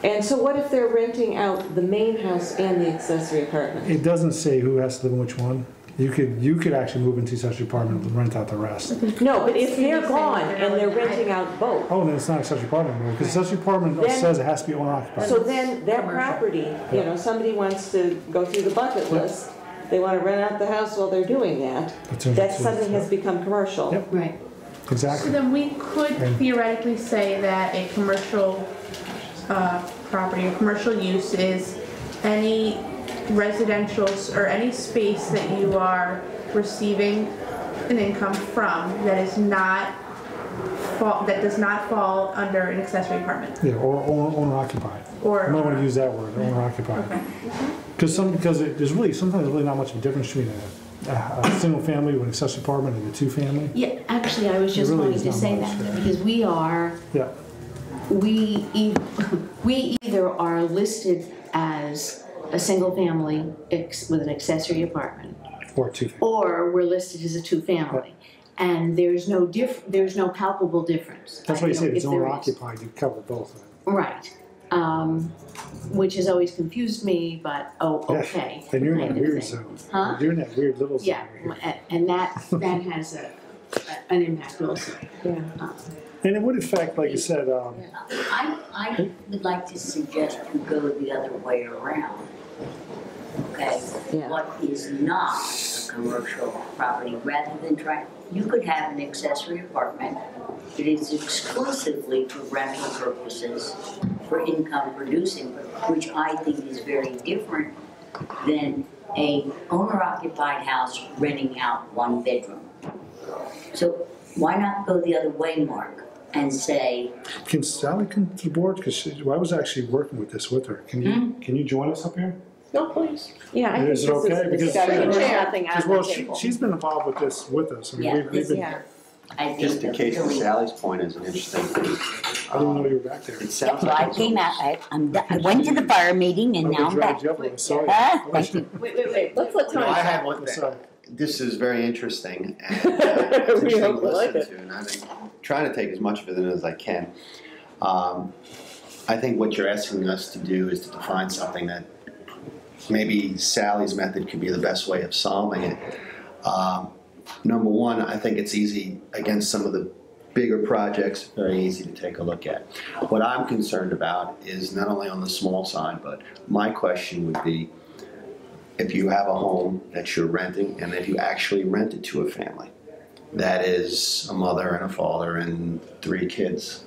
and so what if they're renting out the main house and the accessory apartment? It doesn't say who has to live in which one. You could actually move into accessory apartment and rent out the rest. No, but if they're gone and they're renting out both, Oh, then it's not accessory apartment anymore, because accessory apartment Then- says it has to be owner occupied. so then that property, you know, somebody wants to go through the bucket list, they want to rent out the house while they're doing that, that suddenly has become commercial. Yep. Right. So Exactly. then we could theoretically say that a commercial property or commercial use is any residential or any space that you are receiving an income from that is not that does not fall under an accessory apartment. Yeah, or owner occupied. Or- I might want to use that word, owner occupied. Because there's really, sometimes really not much of a difference between a single family with an accessory apartment and a two family. Yeah, actually, I was just There really going is to not say much. that, because we either are listed as a single family with an accessory apartment, Or two family. or we're listed as a two-family. And there's no palpable difference. That's why you say if it's if there owner is. occupied, you cover both of them. Right. Which has always confused me, but okay. Then you're in kind that of weird thing. zone. Huh? You're in that weird little zone. Yeah, and that has an impact also. Yeah. And it would affect, like you said, I would like to suggest we go the other way around. Okay? Yeah. What is not a commercial property, rather than trying, you could have an accessory apartment that is exclusively for rental purposes, for income producing, which I think is very different than a owner-occupied house renting out one bedroom. So why not go the other way, Mark, and say, can Sally come to the board? Because I was actually working with this with her. Can you join us up here? No, please. Yeah, I think Is this it okay? is a Because- discussion, there's nothing on Well, the table. she's been involved with this with us. I mean, yeah, we've been, Yeah. I think Just in that case really- Sally's point is an interesting thing. I didn't know you were back there. It sounds So I like. came out, I went to the fire meeting and now I'm back. I'm sorry. Huh? Wait, let's let No, Tony I talk. had one I'm thing. sorry. This is very interesting, and it's We interesting hope to you like listen to, and I've been trying to take as much of it in as I can. I think what you're asking us to do is to define something that maybe Sally's method could be the best way of solving it. Number one, I think it's easy against some of the bigger projects, very easy to take a look at. What I'm concerned about is not only on the small side, but my question would be, if you have a home that you're renting and that you actually rent it to a family, that is a mother and a father and 3 kids,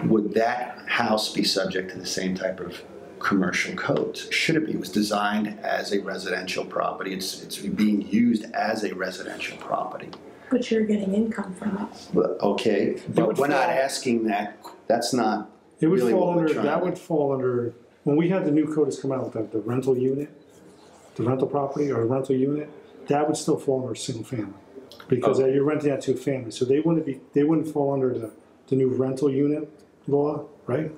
would that house be subject to the same type of commercial codes? Should it be? It was designed as a residential property. It's being used as a residential property. But you're getting income from it. But, okay, but we're not asking that. That's not It would really fall what we're under, trying that to would fall under, when we had the new code that's come out, the rental unit, the rental property or rental unit, that would still fall under single family. Because you're renting that to a family, so they wouldn't fall under the new rental unit law, right?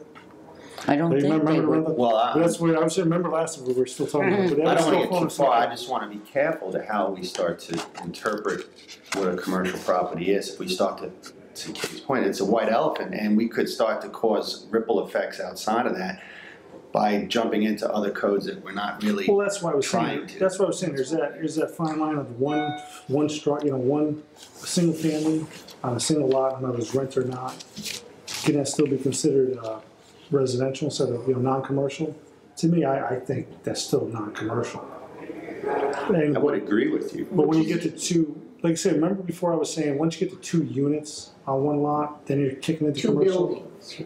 I don't think they Remember the would. rental? Well, That's what I was, remember last time we were still talking about, but that I would don't want still to get fall too under far. I single. just want to be careful to how we start to interpret what a commercial property is. If we start to Katie's point, it's a white elephant, and we could start to cause ripple effects outside of that by jumping into other codes that we're not really Well, that's why I was trying saying, to. that's what I was saying, there's that fine line of one single family on a single lot, whether it's rent or not. Can that still be considered residential instead of, non-commercial? To me, I think that's still non-commercial. I would agree with you. But when you get to 2, like I said, remember before I was saying, once you get to 2 units on one lot, then you're kicking into 2 commercial. buildings.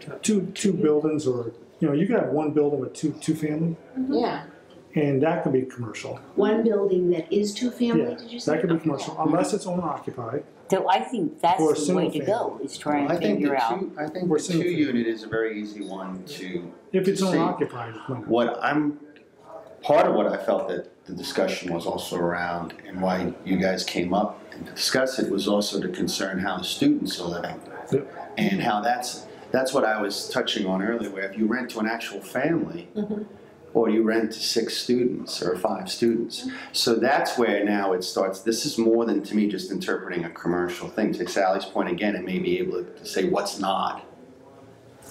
Two buildings, or, you could have one building with two family, Yeah. and that could be commercial. One building that is two-family, Yeah, did you say? that could be commercial, unless it's owner occupied. So I think that's Or a the way single to go, is try I and think figure out. I think Or the single 2 family. unit is a very easy one to If it's see. owner occupied, it's not. Part of what I felt that the discussion was also around, and why you guys came up and to discuss it, was also to concern how the students are living. Yep. And how that's what I was touching on earlier, where if you rent to an actual family, or you rent to 6 students or 5 students. So that's where now it starts. This is more than, to me, just interpreting a commercial thing. To Sally's point again, and may be able to say what's not.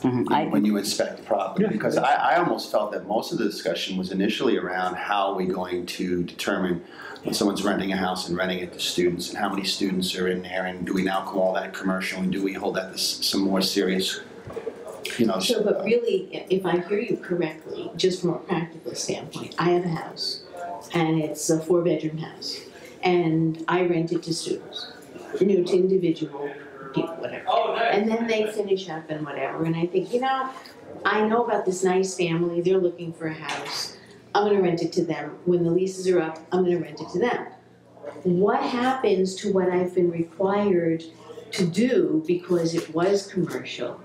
when you inspect the property. Because I almost felt that most of the discussion was initially around how are we going to determine when someone's renting a house and renting it to students, and how many students are in there, and do we now call that commercial, and do we hold that to some more serious, you know. So, but really, if I hear you correctly, just from a practical standpoint, I have a house, and it's a 4-bedroom house, and I rent it to students, to individual people, whatever. And then they finish up and whatever, and I think, I know about this nice family, they're looking for a house, I'm gonna rent it to them. When the leases are up, I'm gonna rent it to them. What happens to what I've been required to do because it was commercial,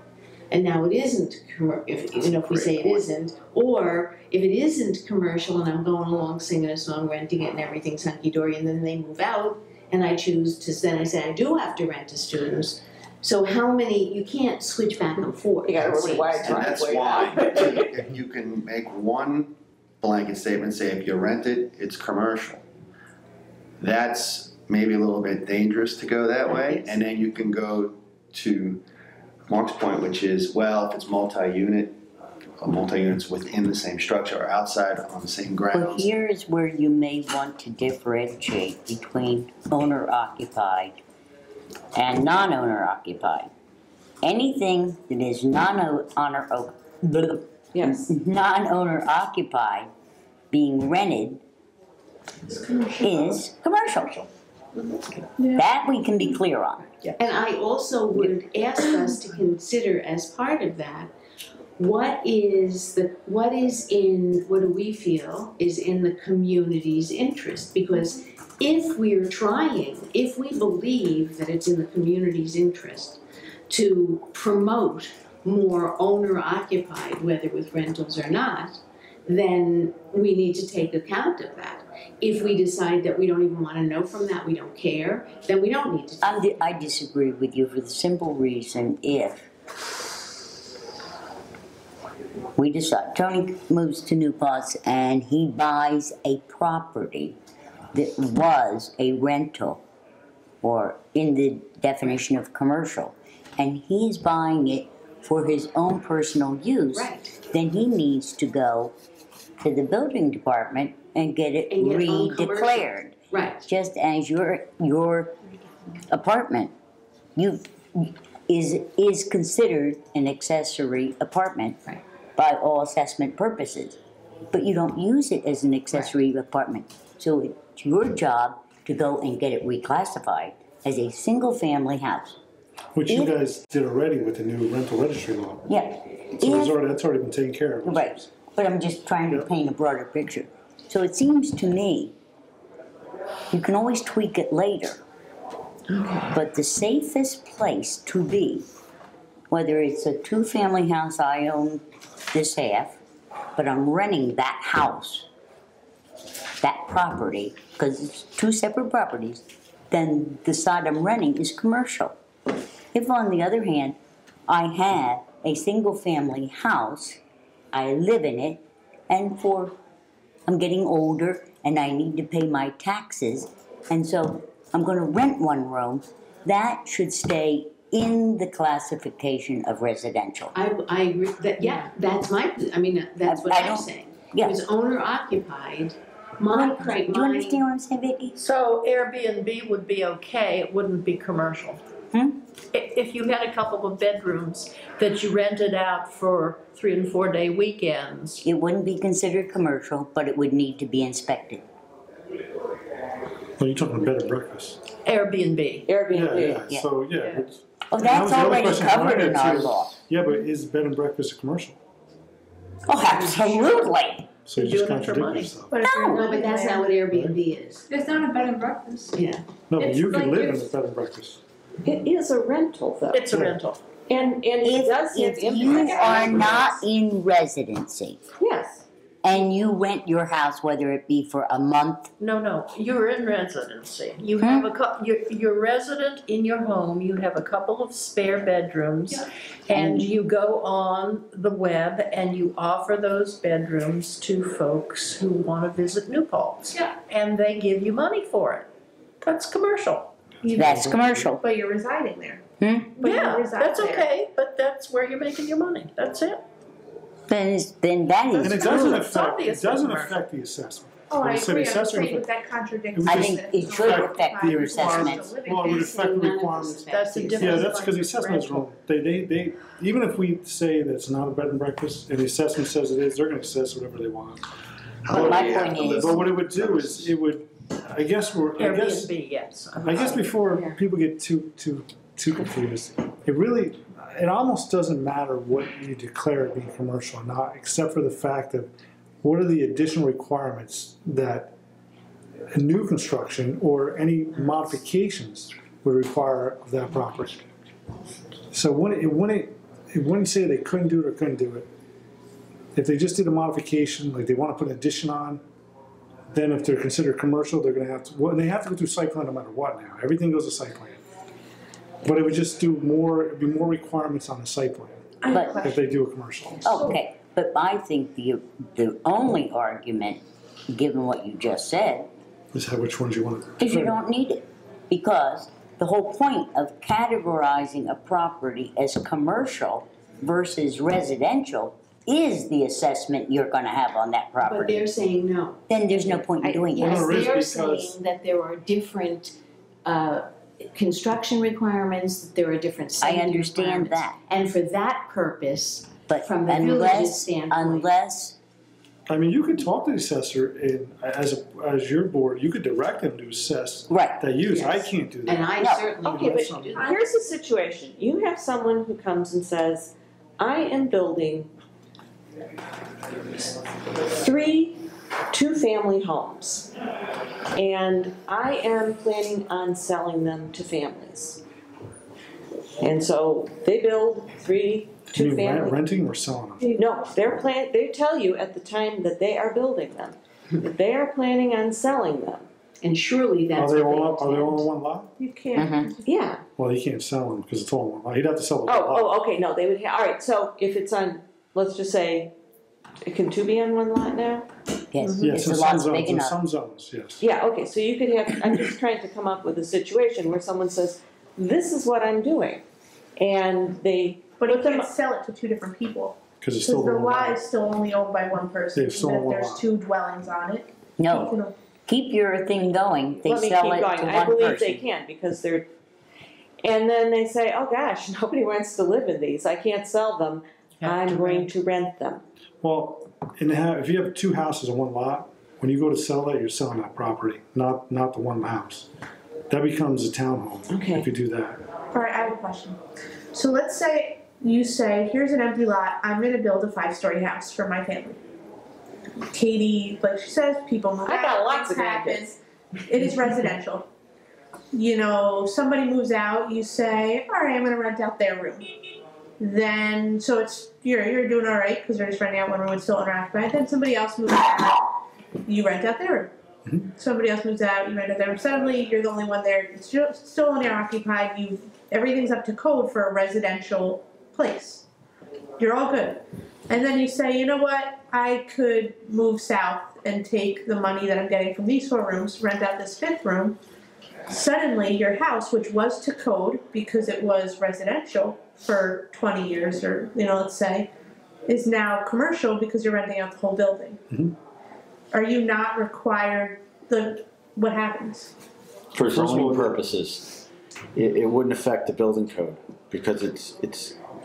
and now it isn't, if we say it isn't, or if it isn't commercial and I'm going along singing a song, renting it, and everything's hunky-dory, and then they move out, and I choose to, then I say I do have to rent to students. So how many, you can't switch back and forth. You got a really wide And that's driveway. why, if you can make one blanket statement, say if you rent it, it's commercial. That's maybe a little bit dangerous to go that way, and then you can go to Mark's point, which is, well, if it's multi-unit, multi-units within the same structure or outside on the same Well, grounds. here's where you may want to differentiate between owner-occupied and non-owner-occupied. Anything that is non-owner-occupied being rented is commercial. That we can be clear on. And I also would ask us to consider as part of that, what do we feel is in the community's interest? Because if we believe that it's in the community's interest to promote more owner-occupied, whether with rentals or not, then we need to take account of that. If we decide that we don't even want to know from that, we don't care, then we don't need to. I disagree with you for the simple reason, if we decide, Tony moves to New Paltz and he buys a property that was a rental, or in the definition of commercial, and he's buying it for his own personal use, then he needs to go to the building department and get it redeclared. Right. Just as your apartment is considered an accessory apartment by all assessment purposes, but you don't use it as an accessory apartment. So it's your job to go and get it reclassified as a single-family house. Which you guys did already with the new rental registry law. Yeah. So that's already been taken care of. Right, but I'm just trying to paint a broader picture. So it seems to me, you can always tweak it later, but the safest place to be, whether it's a 2-family house, I own this half, but I'm renting that house, that property, because it's 2 separate properties, then the side I'm renting is commercial. If, on the other hand, I have a single-family house, I live in it, and I'm getting older and I need to pay my taxes, and so I'm going to rent one room, that should stay in the classification of residential. I agree that, that's what I'm saying. Yeah. It was owner-occupied. Do you understand what I'm saying, Vicki? So Airbnb would be okay, it wouldn't be commercial. If you had a couple of bedrooms that you rented out for 3- and 4-day weekends. It wouldn't be considered commercial, but it would need to be inspected. Well, you're talking bed and breakfast. Airbnb. Yeah. So, Oh, that's already covered in our law. Yeah, but is bed and breakfast a commercial? Oh, absolutely. So you just contradict yourself. But No, but that's not what Airbnb is. It's not a bed and breakfast. Yeah. No, but It's you can like live in it's- a bed and breakfast. It is a rental, though. It's a rental. And it does have If you impacts. are not in residency Yes. and you rent your house, whether it be for a month, No, you're in residency. You have you're resident in your home, you have a couple of spare bedrooms, and you go on the web and you offer those bedrooms to folks who want to visit New Paltz. Yeah. And they give you money for it. That's commercial. That's commercial. But you're residing there. But you Yeah, reside that's there. okay, but that's where you're making your money, that's it. Then that And is it doesn't good. affect, it doesn't affect the assessment. Oh, I Like said, agree, the I'm assessor- saying, but that contradicts. I the think definition it should of affect the private assessment. residential living. Well, it would affect the requirements. That's the Yeah, difference. that's because the assessment is wrong. They, even if we say that it's not a bed and breakfast, and the assessment says it is, they're gonna assess whatever they want. But my you have point to live is- But what it would do is, it would, I guess Airbnb, yes. I guess before people get too confused, it almost doesn't matter what you declare it being commercial or not, except for the fact of what are the additional requirements that a new construction or any modifications would require of that property. So it wouldn't say they couldn't do it or couldn't do it. If they just did a modification, like they want to put an addition on, then if they're considered commercial, they're going to have to, well, they have to go through site plan no matter what now. Everything goes to site plan. But it would just do more, it'd be more requirements on the site plan But if they do a commercial. okay, but I think the only argument, given what you just said, Is that which ones you want to? is you don't need it. Because the whole point of categorizing a property as commercial versus residential is the assessment you're gonna have on that But property. they're saying no. Then there's no point in doing Well, it. Yes, there is they're because- saying that there are different construction requirements, that there are different I safety understand requirements. that, And for that purpose, but from the village's unless, standpoint. unless, I mean, you could talk to the assessor and as your board, you could direct them to assess right, that use. I Yes. can't do And that. I No. certainly. Okay, That's but not- here's the situation. You have someone who comes and says, I am building 3 two-family homes, and I am planning on selling them to families. And so they build 3 You mean two-family. renting or selling them? No, they tell you at the time that they are building them, that they are planning on selling them. And surely Are that's they what all they on intend. one lot? You can't. Yeah. Well, you can't sell them because it's all on one lot. He'd have to sell the whole lot. Oh, okay, no, they would all right, so if it's on, let's just say, can 2 be on one lot now? yes, Yes, if in the some lot's zones, big in enough. some zones, yes. Yeah, okay, so you could have, I'm just trying to come up with a situation where someone says, this is what I'm doing. And they But you put them, can't sell it to 2 different people. Because it's Because still the one lot lot. is still only owned by one person, Yeah, it's still even if one there's lot. 2 dwellings on it. No, You know, keep your thing going, they let me keep sell it going, to I one believe they person. can, because they're, and then they say, oh gosh, nobody wants to live in these, I can't sell them, I'm going to rent them. Well, if you have 2 houses on one lot, when you go to sell that, you're selling that property, not the one house. That becomes a townhome Okay. if you do that. All right, I have a question. So let's say you say, here's an empty lot, I'm gonna build a 5-story house for my family. Katie, like she says, people move I got out, lots things of happen. grandkids. It is residential. You know, somebody moves out, you say, all right, I'm gonna rent out their room. Then, so it's, you're doing all right, because they're just renting out one room, it's still unoccupied. Then somebody else moves out, you rent out their room. Mm-hmm. Somebody else moves out, you rent out their room. Suddenly, you're the only one there, it's still only occupied, everything's up to code for a residential place. You're all good. And then you say, you know what, I could move south and take the money that I'm getting from these 4 rooms, rent out this 5th room. Suddenly, your house, which was to code because it was residential for 20 years, or, let's say, is now commercial because you're renting out the whole building. Mhm. Are you not required, what happens? For First of all, zoning purposes, it wouldn't affect the building code because it's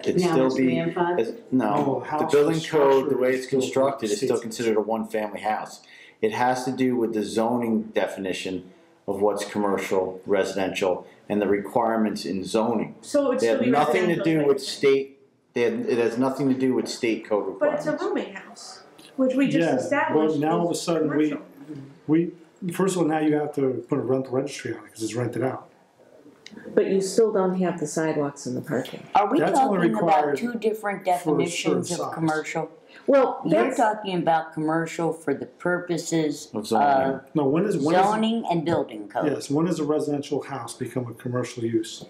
Now still it's be. grandfathered? No, house the building structure code, the way is it's still constructed, is still states. considered a one-family house. It has to do with the zoning definition of what's commercial, residential, and the requirements in zoning. So it would They still have be nothing to residential, do with state, it has nothing to do with state code but it's requirements. a rooming house, which we just Yeah, established. but now all of a is sudden, commercial. we first of all, now you have to put a rental registry on it because it's rented out. But you still don't have the sidewalks and the parking. Are we That's only talking about required 2 different for a certain definitions of size. commercial? Well, You're that's, talking about commercial for the purposes Of zoning. of No, when is zoning and building code. yes, when does a residential house become a commercial use?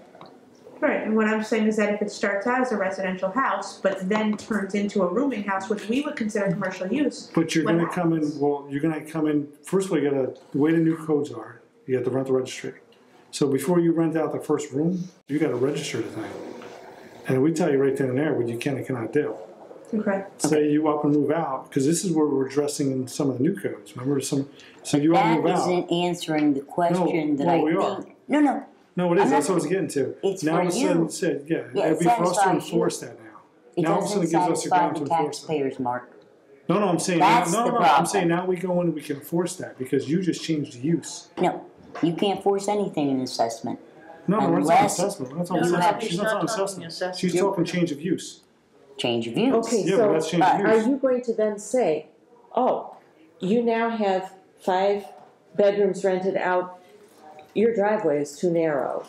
Right, and what I'm saying is that if it starts out as a residential house, but then turns into a rooming house, which we would consider commercial use. But you're What gonna come in, happens? well, you're gonna come in, first of all, you gotta, the way the new codes are, you have to rent the registry. So before you rent out the first room, you gotta register the thing. And we tell you right then and there what you can and cannot do. Okay. Say you up and move out, because this is where we're addressing in some of the new codes. Remember so you up and That move out. isn't answering the question that I we are. think. No. No, it is. I'm That's not- what I was getting to. It's now for all of a sudden you. it said, yeah, Yeah, it'd it be for us to satisfies enforce you. that now. It Now all of a doesn't sudden it gives us the satisfy ground to the enforce it. taxpayers, Mark. No, I'm saying That's no, the I'm problem. saying now we go in and we can enforce that because you just changed the use. No, you can't force anything in assessment. No, we're not talking Unless assessment. We're not talking you assessment. have- She's not talking assessment. She's talking change of use. Change of use. Okay, Yeah, but that's so change of are use. you going to then say, oh, you now have 5 bedrooms rented out, your driveway is too narrow.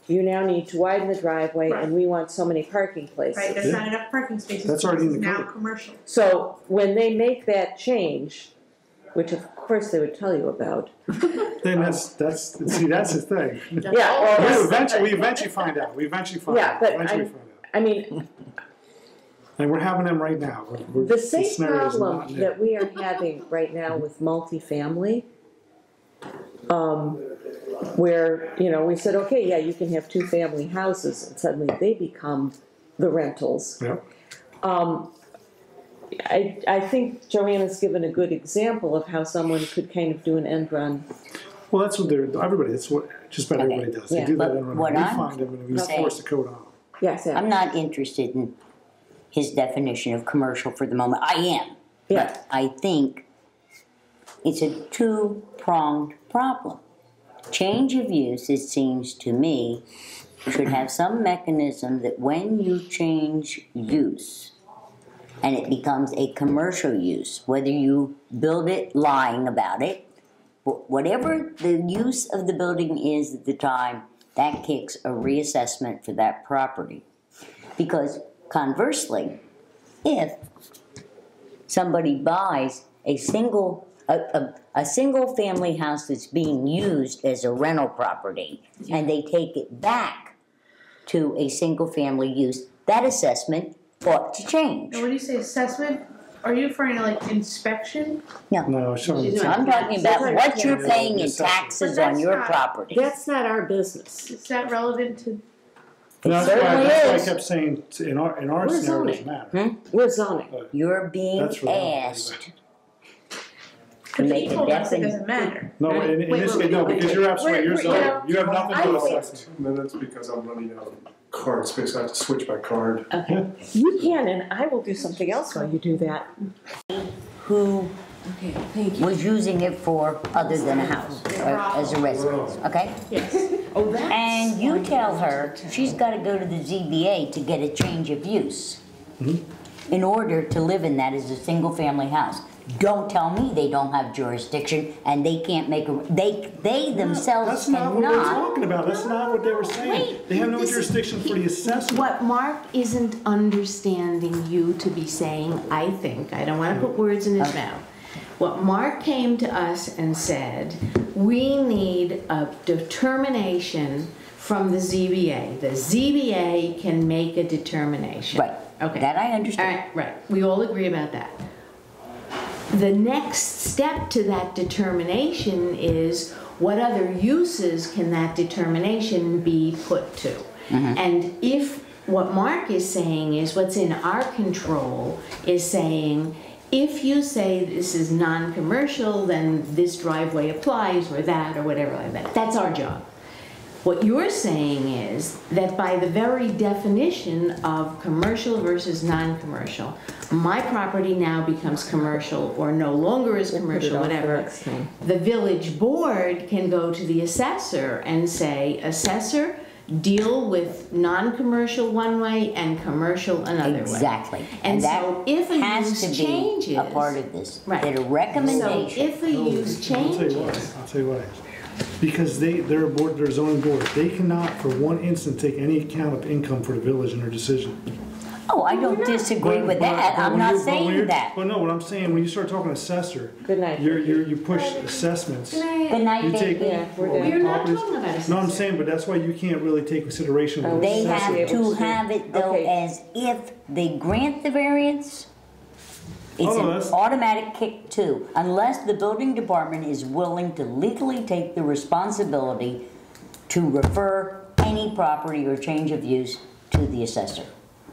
You now need to widen the driveway and we want so many parking places. Right, there's not enough parking spaces. That's already in the Now code. commercial. So when they make that change, which of course they would tell you about. Then that's the thing. Yeah, well, We eventually find out. We eventually find Yeah, out. but Eventually find out. I mean, And we're having them right now. the same scenario's not problem new. that we are having right now with multifamily, where, we said, okay, yeah, you can have 2-family houses, and suddenly they become the rentals. Yeah. I think Joanna's given a good example of how someone could kind of do an end run. Well, that's what that's what just about everybody does. They Yeah. do that But in what we I'm find them and we saying- enforce the code on them. Yes, I'm not interested in his definition of commercial for the moment. I am. Yeah. But I think it's a 2-pronged problem. Change of use, it seems to me, should have some mechanism that when you change use and it becomes a commercial use, whether you build it lying about it, whatever the use of the building is at the time, that kicks a reassessment for that property. Because conversely, if somebody buys a single family house that's being used as a rental property and they take it back to a single family use, that assessment ought to change. And when you say assessment, are you referring to like inspection? No, sure. I'm talking about what you're paying in Assessment. taxes But on that's your not- property. That's not our business. Is that relevant to? That's certainly why is. I kept saying in our We're scenario it zoning. doesn't matter. We're zoning. You're being That's relevant. asked to Because make you a told us it definite. doesn't matter. No, in this case, no, because you're absolutely, you're zoning. You have nothing to do with assessment. No, that's because I'm running out of card space. I have to switch my card. Okay. You can, and I will do something else while you do that. Who was using it for other than a house, or as a residence, okay? Yes. And you tell her she's gotta go to the ZBA to get a change of use in order to live in that as a single-family house. Don't tell me they don't have jurisdiction and they can't make they themselves That's not what we're cannot. talking about. That's not what they were saying. Wait, They have no this is- jurisdiction for the assessment. What Mark isn't understanding you to be saying, I think, I don't want to put words in his mouth. What Mark came to us and said, we need a determination from the ZBA. The ZBA can make a determination. Right. Okay. That I understand. Right. We all agree about that. The next step to that determination is what other uses can that determination be put to? And if what Mark is saying is what's in our control is saying, if you say this is non-commercial, then this driveway applies or that or whatever like that. That's our job. What you're saying is that by the very definition of commercial versus non-commercial, my property now becomes commercial or no longer is commercial, whatever. The village board can go to the assessor and say, assessor, deal with non-commercial one way and commercial another way. Exactly. And that so if a has use to be changes, a part of this. right. That a So recommendation. if a use I'll tell changes, you why. Because they're a board, they're a zoning board. They cannot, for one instant, take any account of income for the village in their decision. Oh, I don't disagree with that. I'm not saying that. Well, no, what I'm saying, when you start talking assessor, Good night. you push assessments. Good night, You take. baby. Yeah, we're done. we're not properties- talking about No, I'm assessors. saying, but that's why you can't really take consideration of They assessor. have to have it though Okay. as if they grant the variance, it's Oh, no, an that's- automatic kick too, unless the building department is willing to legally take the responsibility to refer any property or change of use to the assessor.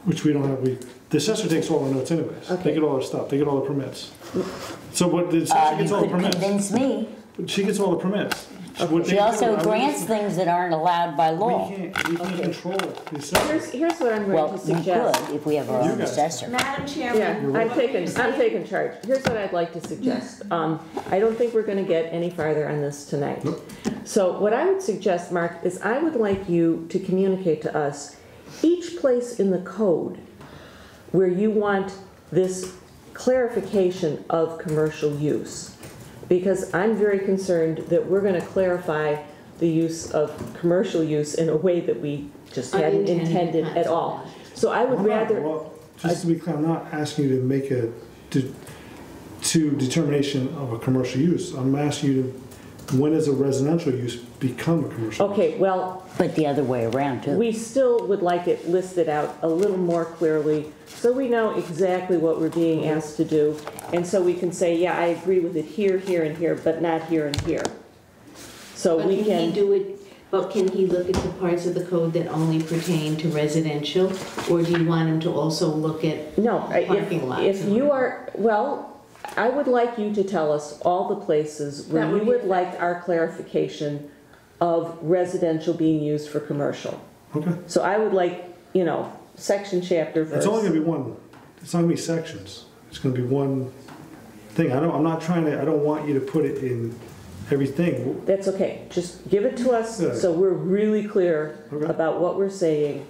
Which we don't have, the assessor takes all the notes anyways. They get all their stuff, they get all the permits. So what, the assessor gets all the You could permits. convince me. She gets all the permits. What they She do, also I grants mean, things that aren't allowed by law. we can't control it. The assessor. Here's what I'm going Well, to we suggest. could if we have our You own guys. assessor. Madam Chairman. Yeah, I'm taking charge. Here's what I'd like to suggest. I don't think we're gonna get any farther on this tonight. So what I would suggest, Mark, is I would like you to communicate to us each place in the code where you want this clarification of commercial use. Because I'm very concerned that we're gonna clarify the use of commercial use in a way that we just hadn't intended at all. So I would rather. Well, just to be clear, I'm not asking you to make a determination of a commercial use. I'm asking you to, when does a residential use become a commercial use? Okay, well, But the other way around too. we still would like it listed out a little more clearly so we know exactly what we're being asked to do. And so we can say, yeah, I agree with it here, here, and here, but not here and here. So But we can he can, do it, but can he look at the parts of the code that only pertain to residential? Or do you want him to also look at no, parking lots? if you are, well, I would like you to tell us all the places where That you would be would like our clarification of residential being used for commercial. Okay. So I would like, you know, section, chapter, verse. It's only gonna be one, it's not gonna be sections. It's gonna be one thing. I don't want you to put it in everything. That's okay, just give it to us Yeah. so we're really clear Okay. about what we're saying.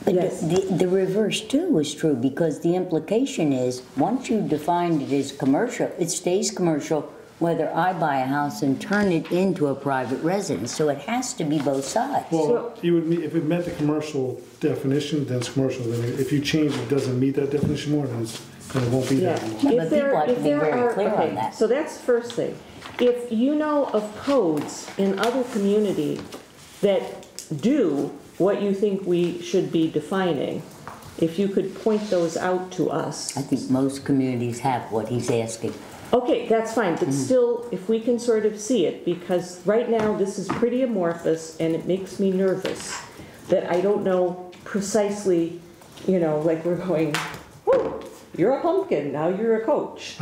But Yes. the reverse too is true, because the implication is, once you defined it as commercial, it stays commercial whether I buy a house and turn it into a private residence. So it has to be both sides. Well, if it met the commercial definition, then it's commercial. Then if you change it doesn't meet that definition more, then it won't be Yeah. that anymore. Yeah, but people have to be very clear on that. So that's the first thing. If you know of codes in other community that do what you think we should be defining, if you could point those out to us. I think most communities have what he's asking. Okay, that's fine, but still, if we can sort of see it, because right now this is pretty amorphous and it makes me nervous that I don't know precisely, you know, like we're going, whoo, you're a pumpkin, now you're a coach.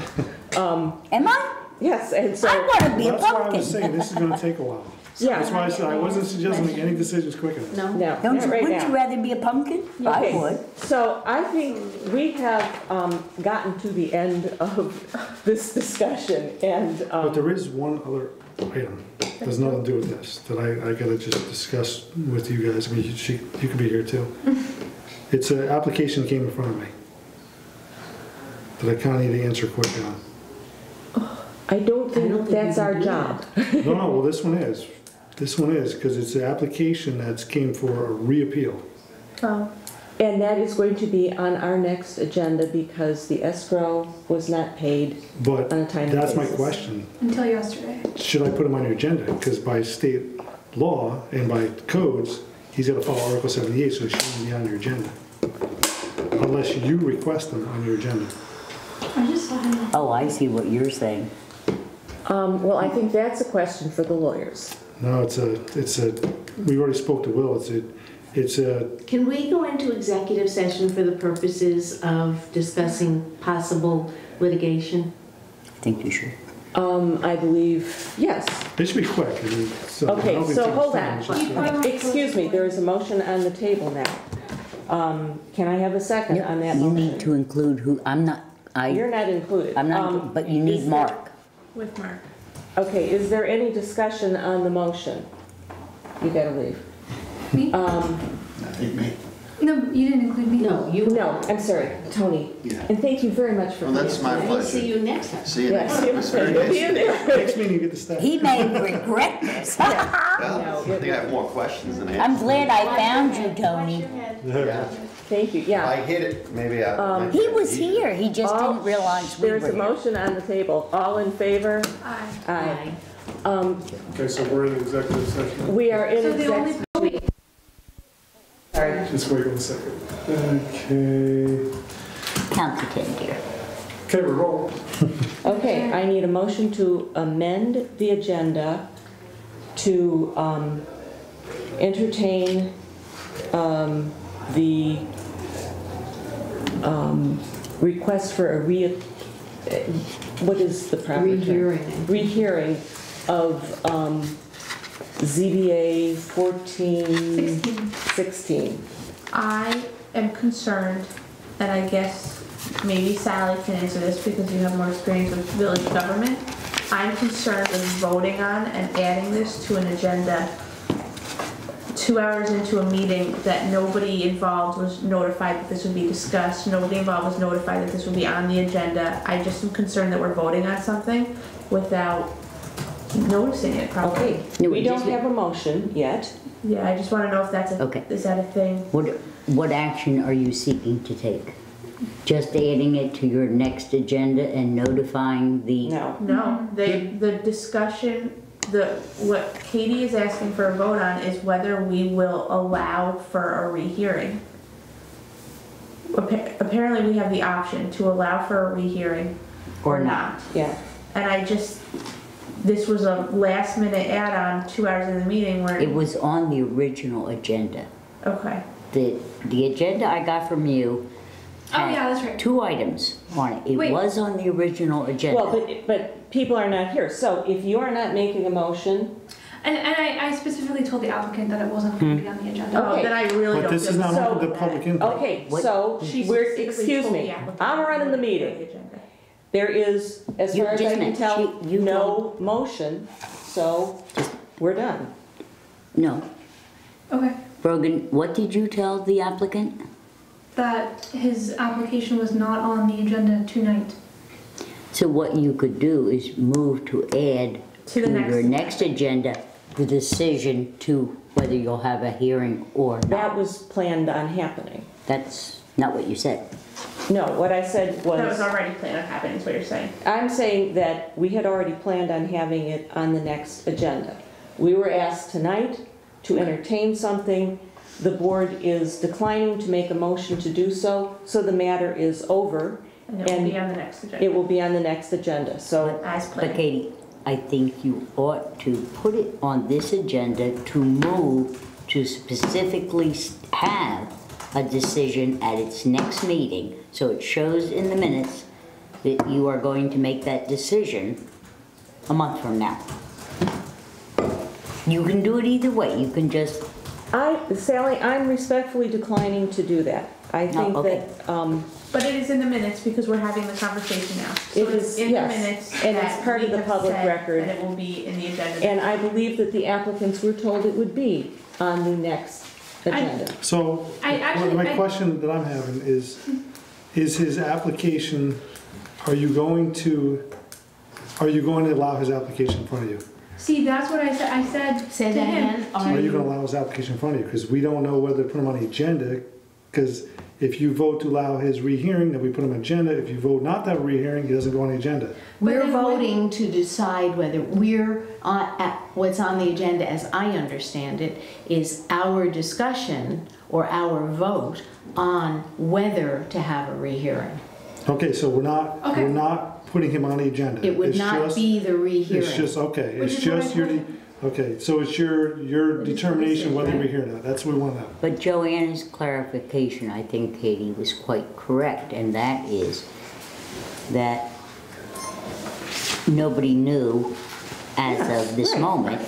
Am I? Yes, and so. I want to be a That's why I pumpkin. was saying this is gonna take a while. Yeah. That's why I said I wasn't suggesting make any decisions quick enough. No? No, Don't not you, right wouldn't you now. rather be a pumpkin? I Okay, would. so I think we have gotten to the end of this discussion and. But there is one other item, there's nothing to do with this, that I gotta just discuss with you guys. I mean, you could be here too. It's an application that came in front of me that I kinda need to answer quick on. I don't think that's our job. No, well, this one is. This one is, because it's an application that's came for a reappeal. Oh, And that is going to be on our next agenda because the escrow was not paid. But On a timely that's my basis. question. until yesterday. Should I put him on your agenda? Because by state law and by codes, he's got to follow Article 78, so he shouldn't be on your agenda. Unless you request him on your agenda. I just saw him. Oh, I see what you're saying. Well, I think that's a question for the lawyers. No, we already spoke to Will, it's a, Can we go into executive session for the purposes of discussing possible litigation? I think you should. I believe, yes. it should be quick. I mean, so I Okay, don't think so it's hold time. on. It's just- Excuse me, there is a motion on the table now. Can I have a second on that You motion? need to include who, You're not included. I'm not, but you need is Mark. With Mark. Okay, is there any discussion on the motion? You gotta leave. Me? I think me. No, you didn't include me. No, you. No, I'm sorry, Tony. Yeah. And thank you very much for Well, coming. that's my We'll pleasure. see you next time. See you next Yes, time. It's very you'll be nice. in there. Next meeting, you get the staff. He may regret this. Well, I think I have more questions than answers. I'm glad I found you, Tony. Yeah. Thank you, If yeah. I hit it, maybe I. He was here, he just All- didn't realize we were There's a here. motion on the table. All in favor? Aye. Aye. Okay, so we're in executive session. We are in So the only, exec. Sorry. Just wait 1 second. Okay. Count to 10, dear. Okay, we're rolling. Okay, I need a motion to amend the agenda to entertain the request for a what is the proper term? Rehearing. Rehearing of ZBA 1416. I am concerned, and I guess maybe Sally can answer this because you have more experience with village government. I'm concerned with voting on and adding this to an agenda 2 hours into a meeting that nobody involved was notified that this would be discussed, nobody involved was notified that this would be on the agenda. I just am concerned that we're voting on something without noticing it properly. Okay, we don't have a motion yet. Yeah, I just want to know if that's a, Okay. is that a thing? What action are you seeking to take? Just adding it to your next agenda and notifying the... No. No, the discussion, what Katie is asking for a vote on is whether we will allow for a rehearing. Apparently we have the option to allow for a rehearing or not. Yeah. And this was a last minute add-on 2 hours in the meeting where. It was on the original agenda. Okay. The agenda I got from you had yeah, that's right. 2 items on it. It Wait. was on the original agenda. Well, but people are not here, so if you are not making a motion, And I specifically told the applicant that it wasn't going to be on the agenda. Oh, then I really But don't this is feel not so open to public input. okay, What? so She we're, specifically excuse told the me, applicant I'm running the to meeting. agenda. There is, as You far as I just can meant tell, you no motion, so we're done. No. Okay. Brogan, what did you tell the applicant? That his application was not on the agenda tonight. So what you could do is move to add To to the your next agenda the decision to whether you'll have a hearing or That not. was planned on happening. That's not what you said. No, what I said That was was, already planned on happening, is what you're saying. I'm saying that we had already planned on having it on the next agenda. We were asked tonight to entertain something. The board is declining to make a motion to do so, so the matter is over. And it will be on the next agenda. It will be on the next agenda, so, As But planned. Katie, I think you ought to put it on this agenda to move to specifically have a decision at its next meeting, so it shows in the minutes that you are going to make that decision a month from now. You can do it either way. You can just, Sally, I'm respectfully declining to do that. I think okay. that, But it is in the minutes because we're having the conversation now. So It it's is, in the yes. minutes And it's that part of we the have public said record. that it will be in the agenda. and I believe that the applicants were told it would be on the next agenda. So, my question that I'm having is his application, are you going to allow his application in front of you? See, that's what I said. I said Say to that him. again. Are you gonna allow his application in front of you? Because we don't know whether to put him on the agenda, because if you vote to allow his rehearing, then we put him on the agenda. If you vote not to have a rehearing, he doesn't go on the agenda. We're then voting to decide whether we're what's on the agenda, as I understand it, is our discussion or our vote on whether to have a rehearing. Okay, so we're not putting him on the agenda. It would It's not just- be the rehearing. It's just, okay, Which it's is what I just your, told him. okay, so it's your determination whether we hear that. That's what we want to know. but Joanne's clarification, I think, Katie, was quite correct, and that is that nobody knew as of this moment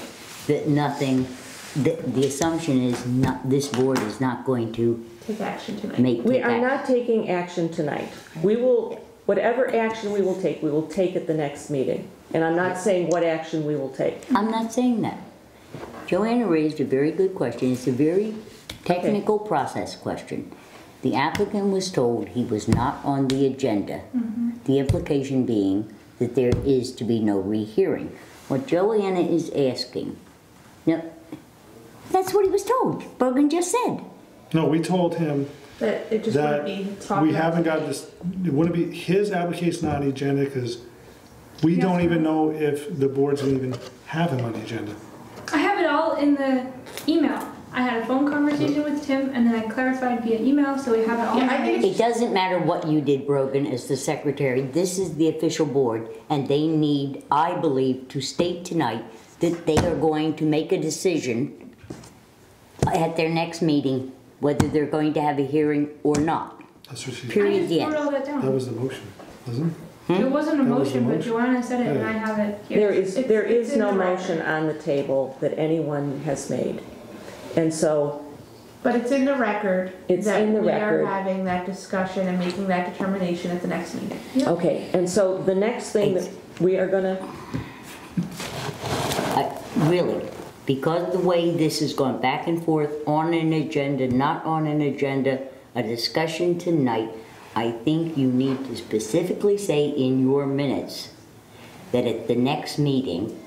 that nothing, the assumption is not, this board is not going to Take action tonight. We are not taking action tonight. We will, whatever action we will take at the next meeting. And I'm not saying what action we will take. I'm not saying that. Joanna raised a very good question. It's a very technical process question. The applicant was told he was not on the agenda. The implication being that there is to be no rehearing. What Joanna is asking, now, that's what he was told. Brogan just said. No, we told him That it just wouldn't be that talked we about haven't got tonight. this, it wouldn't be, his application on the agenda, because we don't even know if the board's gonna even have him on the agenda. I have it all in the email. I had a phone conversation with Tim, and then I clarified via email, so we have it all. Yeah, I think It doesn't matter what you did, Brogan, as the secretary. This is the official board, and they need, I believe, to state tonight that they are going to make a decision at their next meeting, whether they're going to have a hearing or not. That's what she said. Period, I just wrote all that That down. was the motion, wasn't it? It wasn't a That was the motion, but motion. Joanna said it and I have it here. There is in no the record. motion on the table that anyone has made. And so, But it's in the record It's that in the we record. are having that discussion and making that determination at the next meeting. okay, and so the next thing that we are gonna, Really, because the way this has gone back and forth on an agenda, not on an agenda, a discussion tonight, I think you need to specifically say in your minutes that at the next meeting,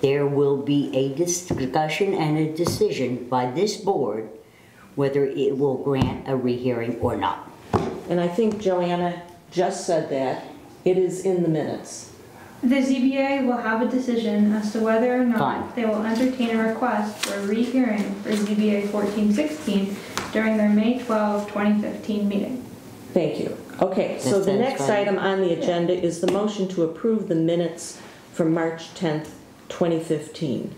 there will be a discussion and a decision by this board whether it will grant a rehearing or not. and I think Joanna just said that, it is in the minutes. The ZBA will have a decision as to whether or not Fine. they will entertain a request for a rehearing for ZBA 1416 during their May 12, 2015 meeting. Thank you. Okay, so That the sounds next fine. item on the agenda is the motion to approve the minutes from March 10th, 2015.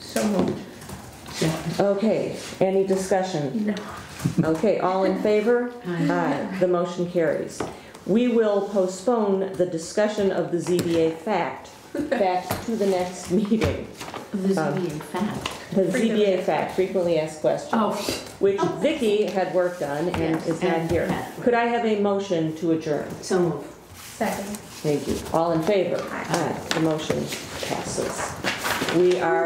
So moved. Okay, any discussion? No. Okay, all in favor? Aye. The motion carries. We will postpone the discussion of the ZBA fact to the next meeting. The ZBA fact. The ZBA fact, frequently asked questions, Oh, which Vicky had worked on and Yes, is not and here. Pat. Could I have a motion to adjourn? so move. Second. Thank you. All in favor? Aye. The motion passes. We are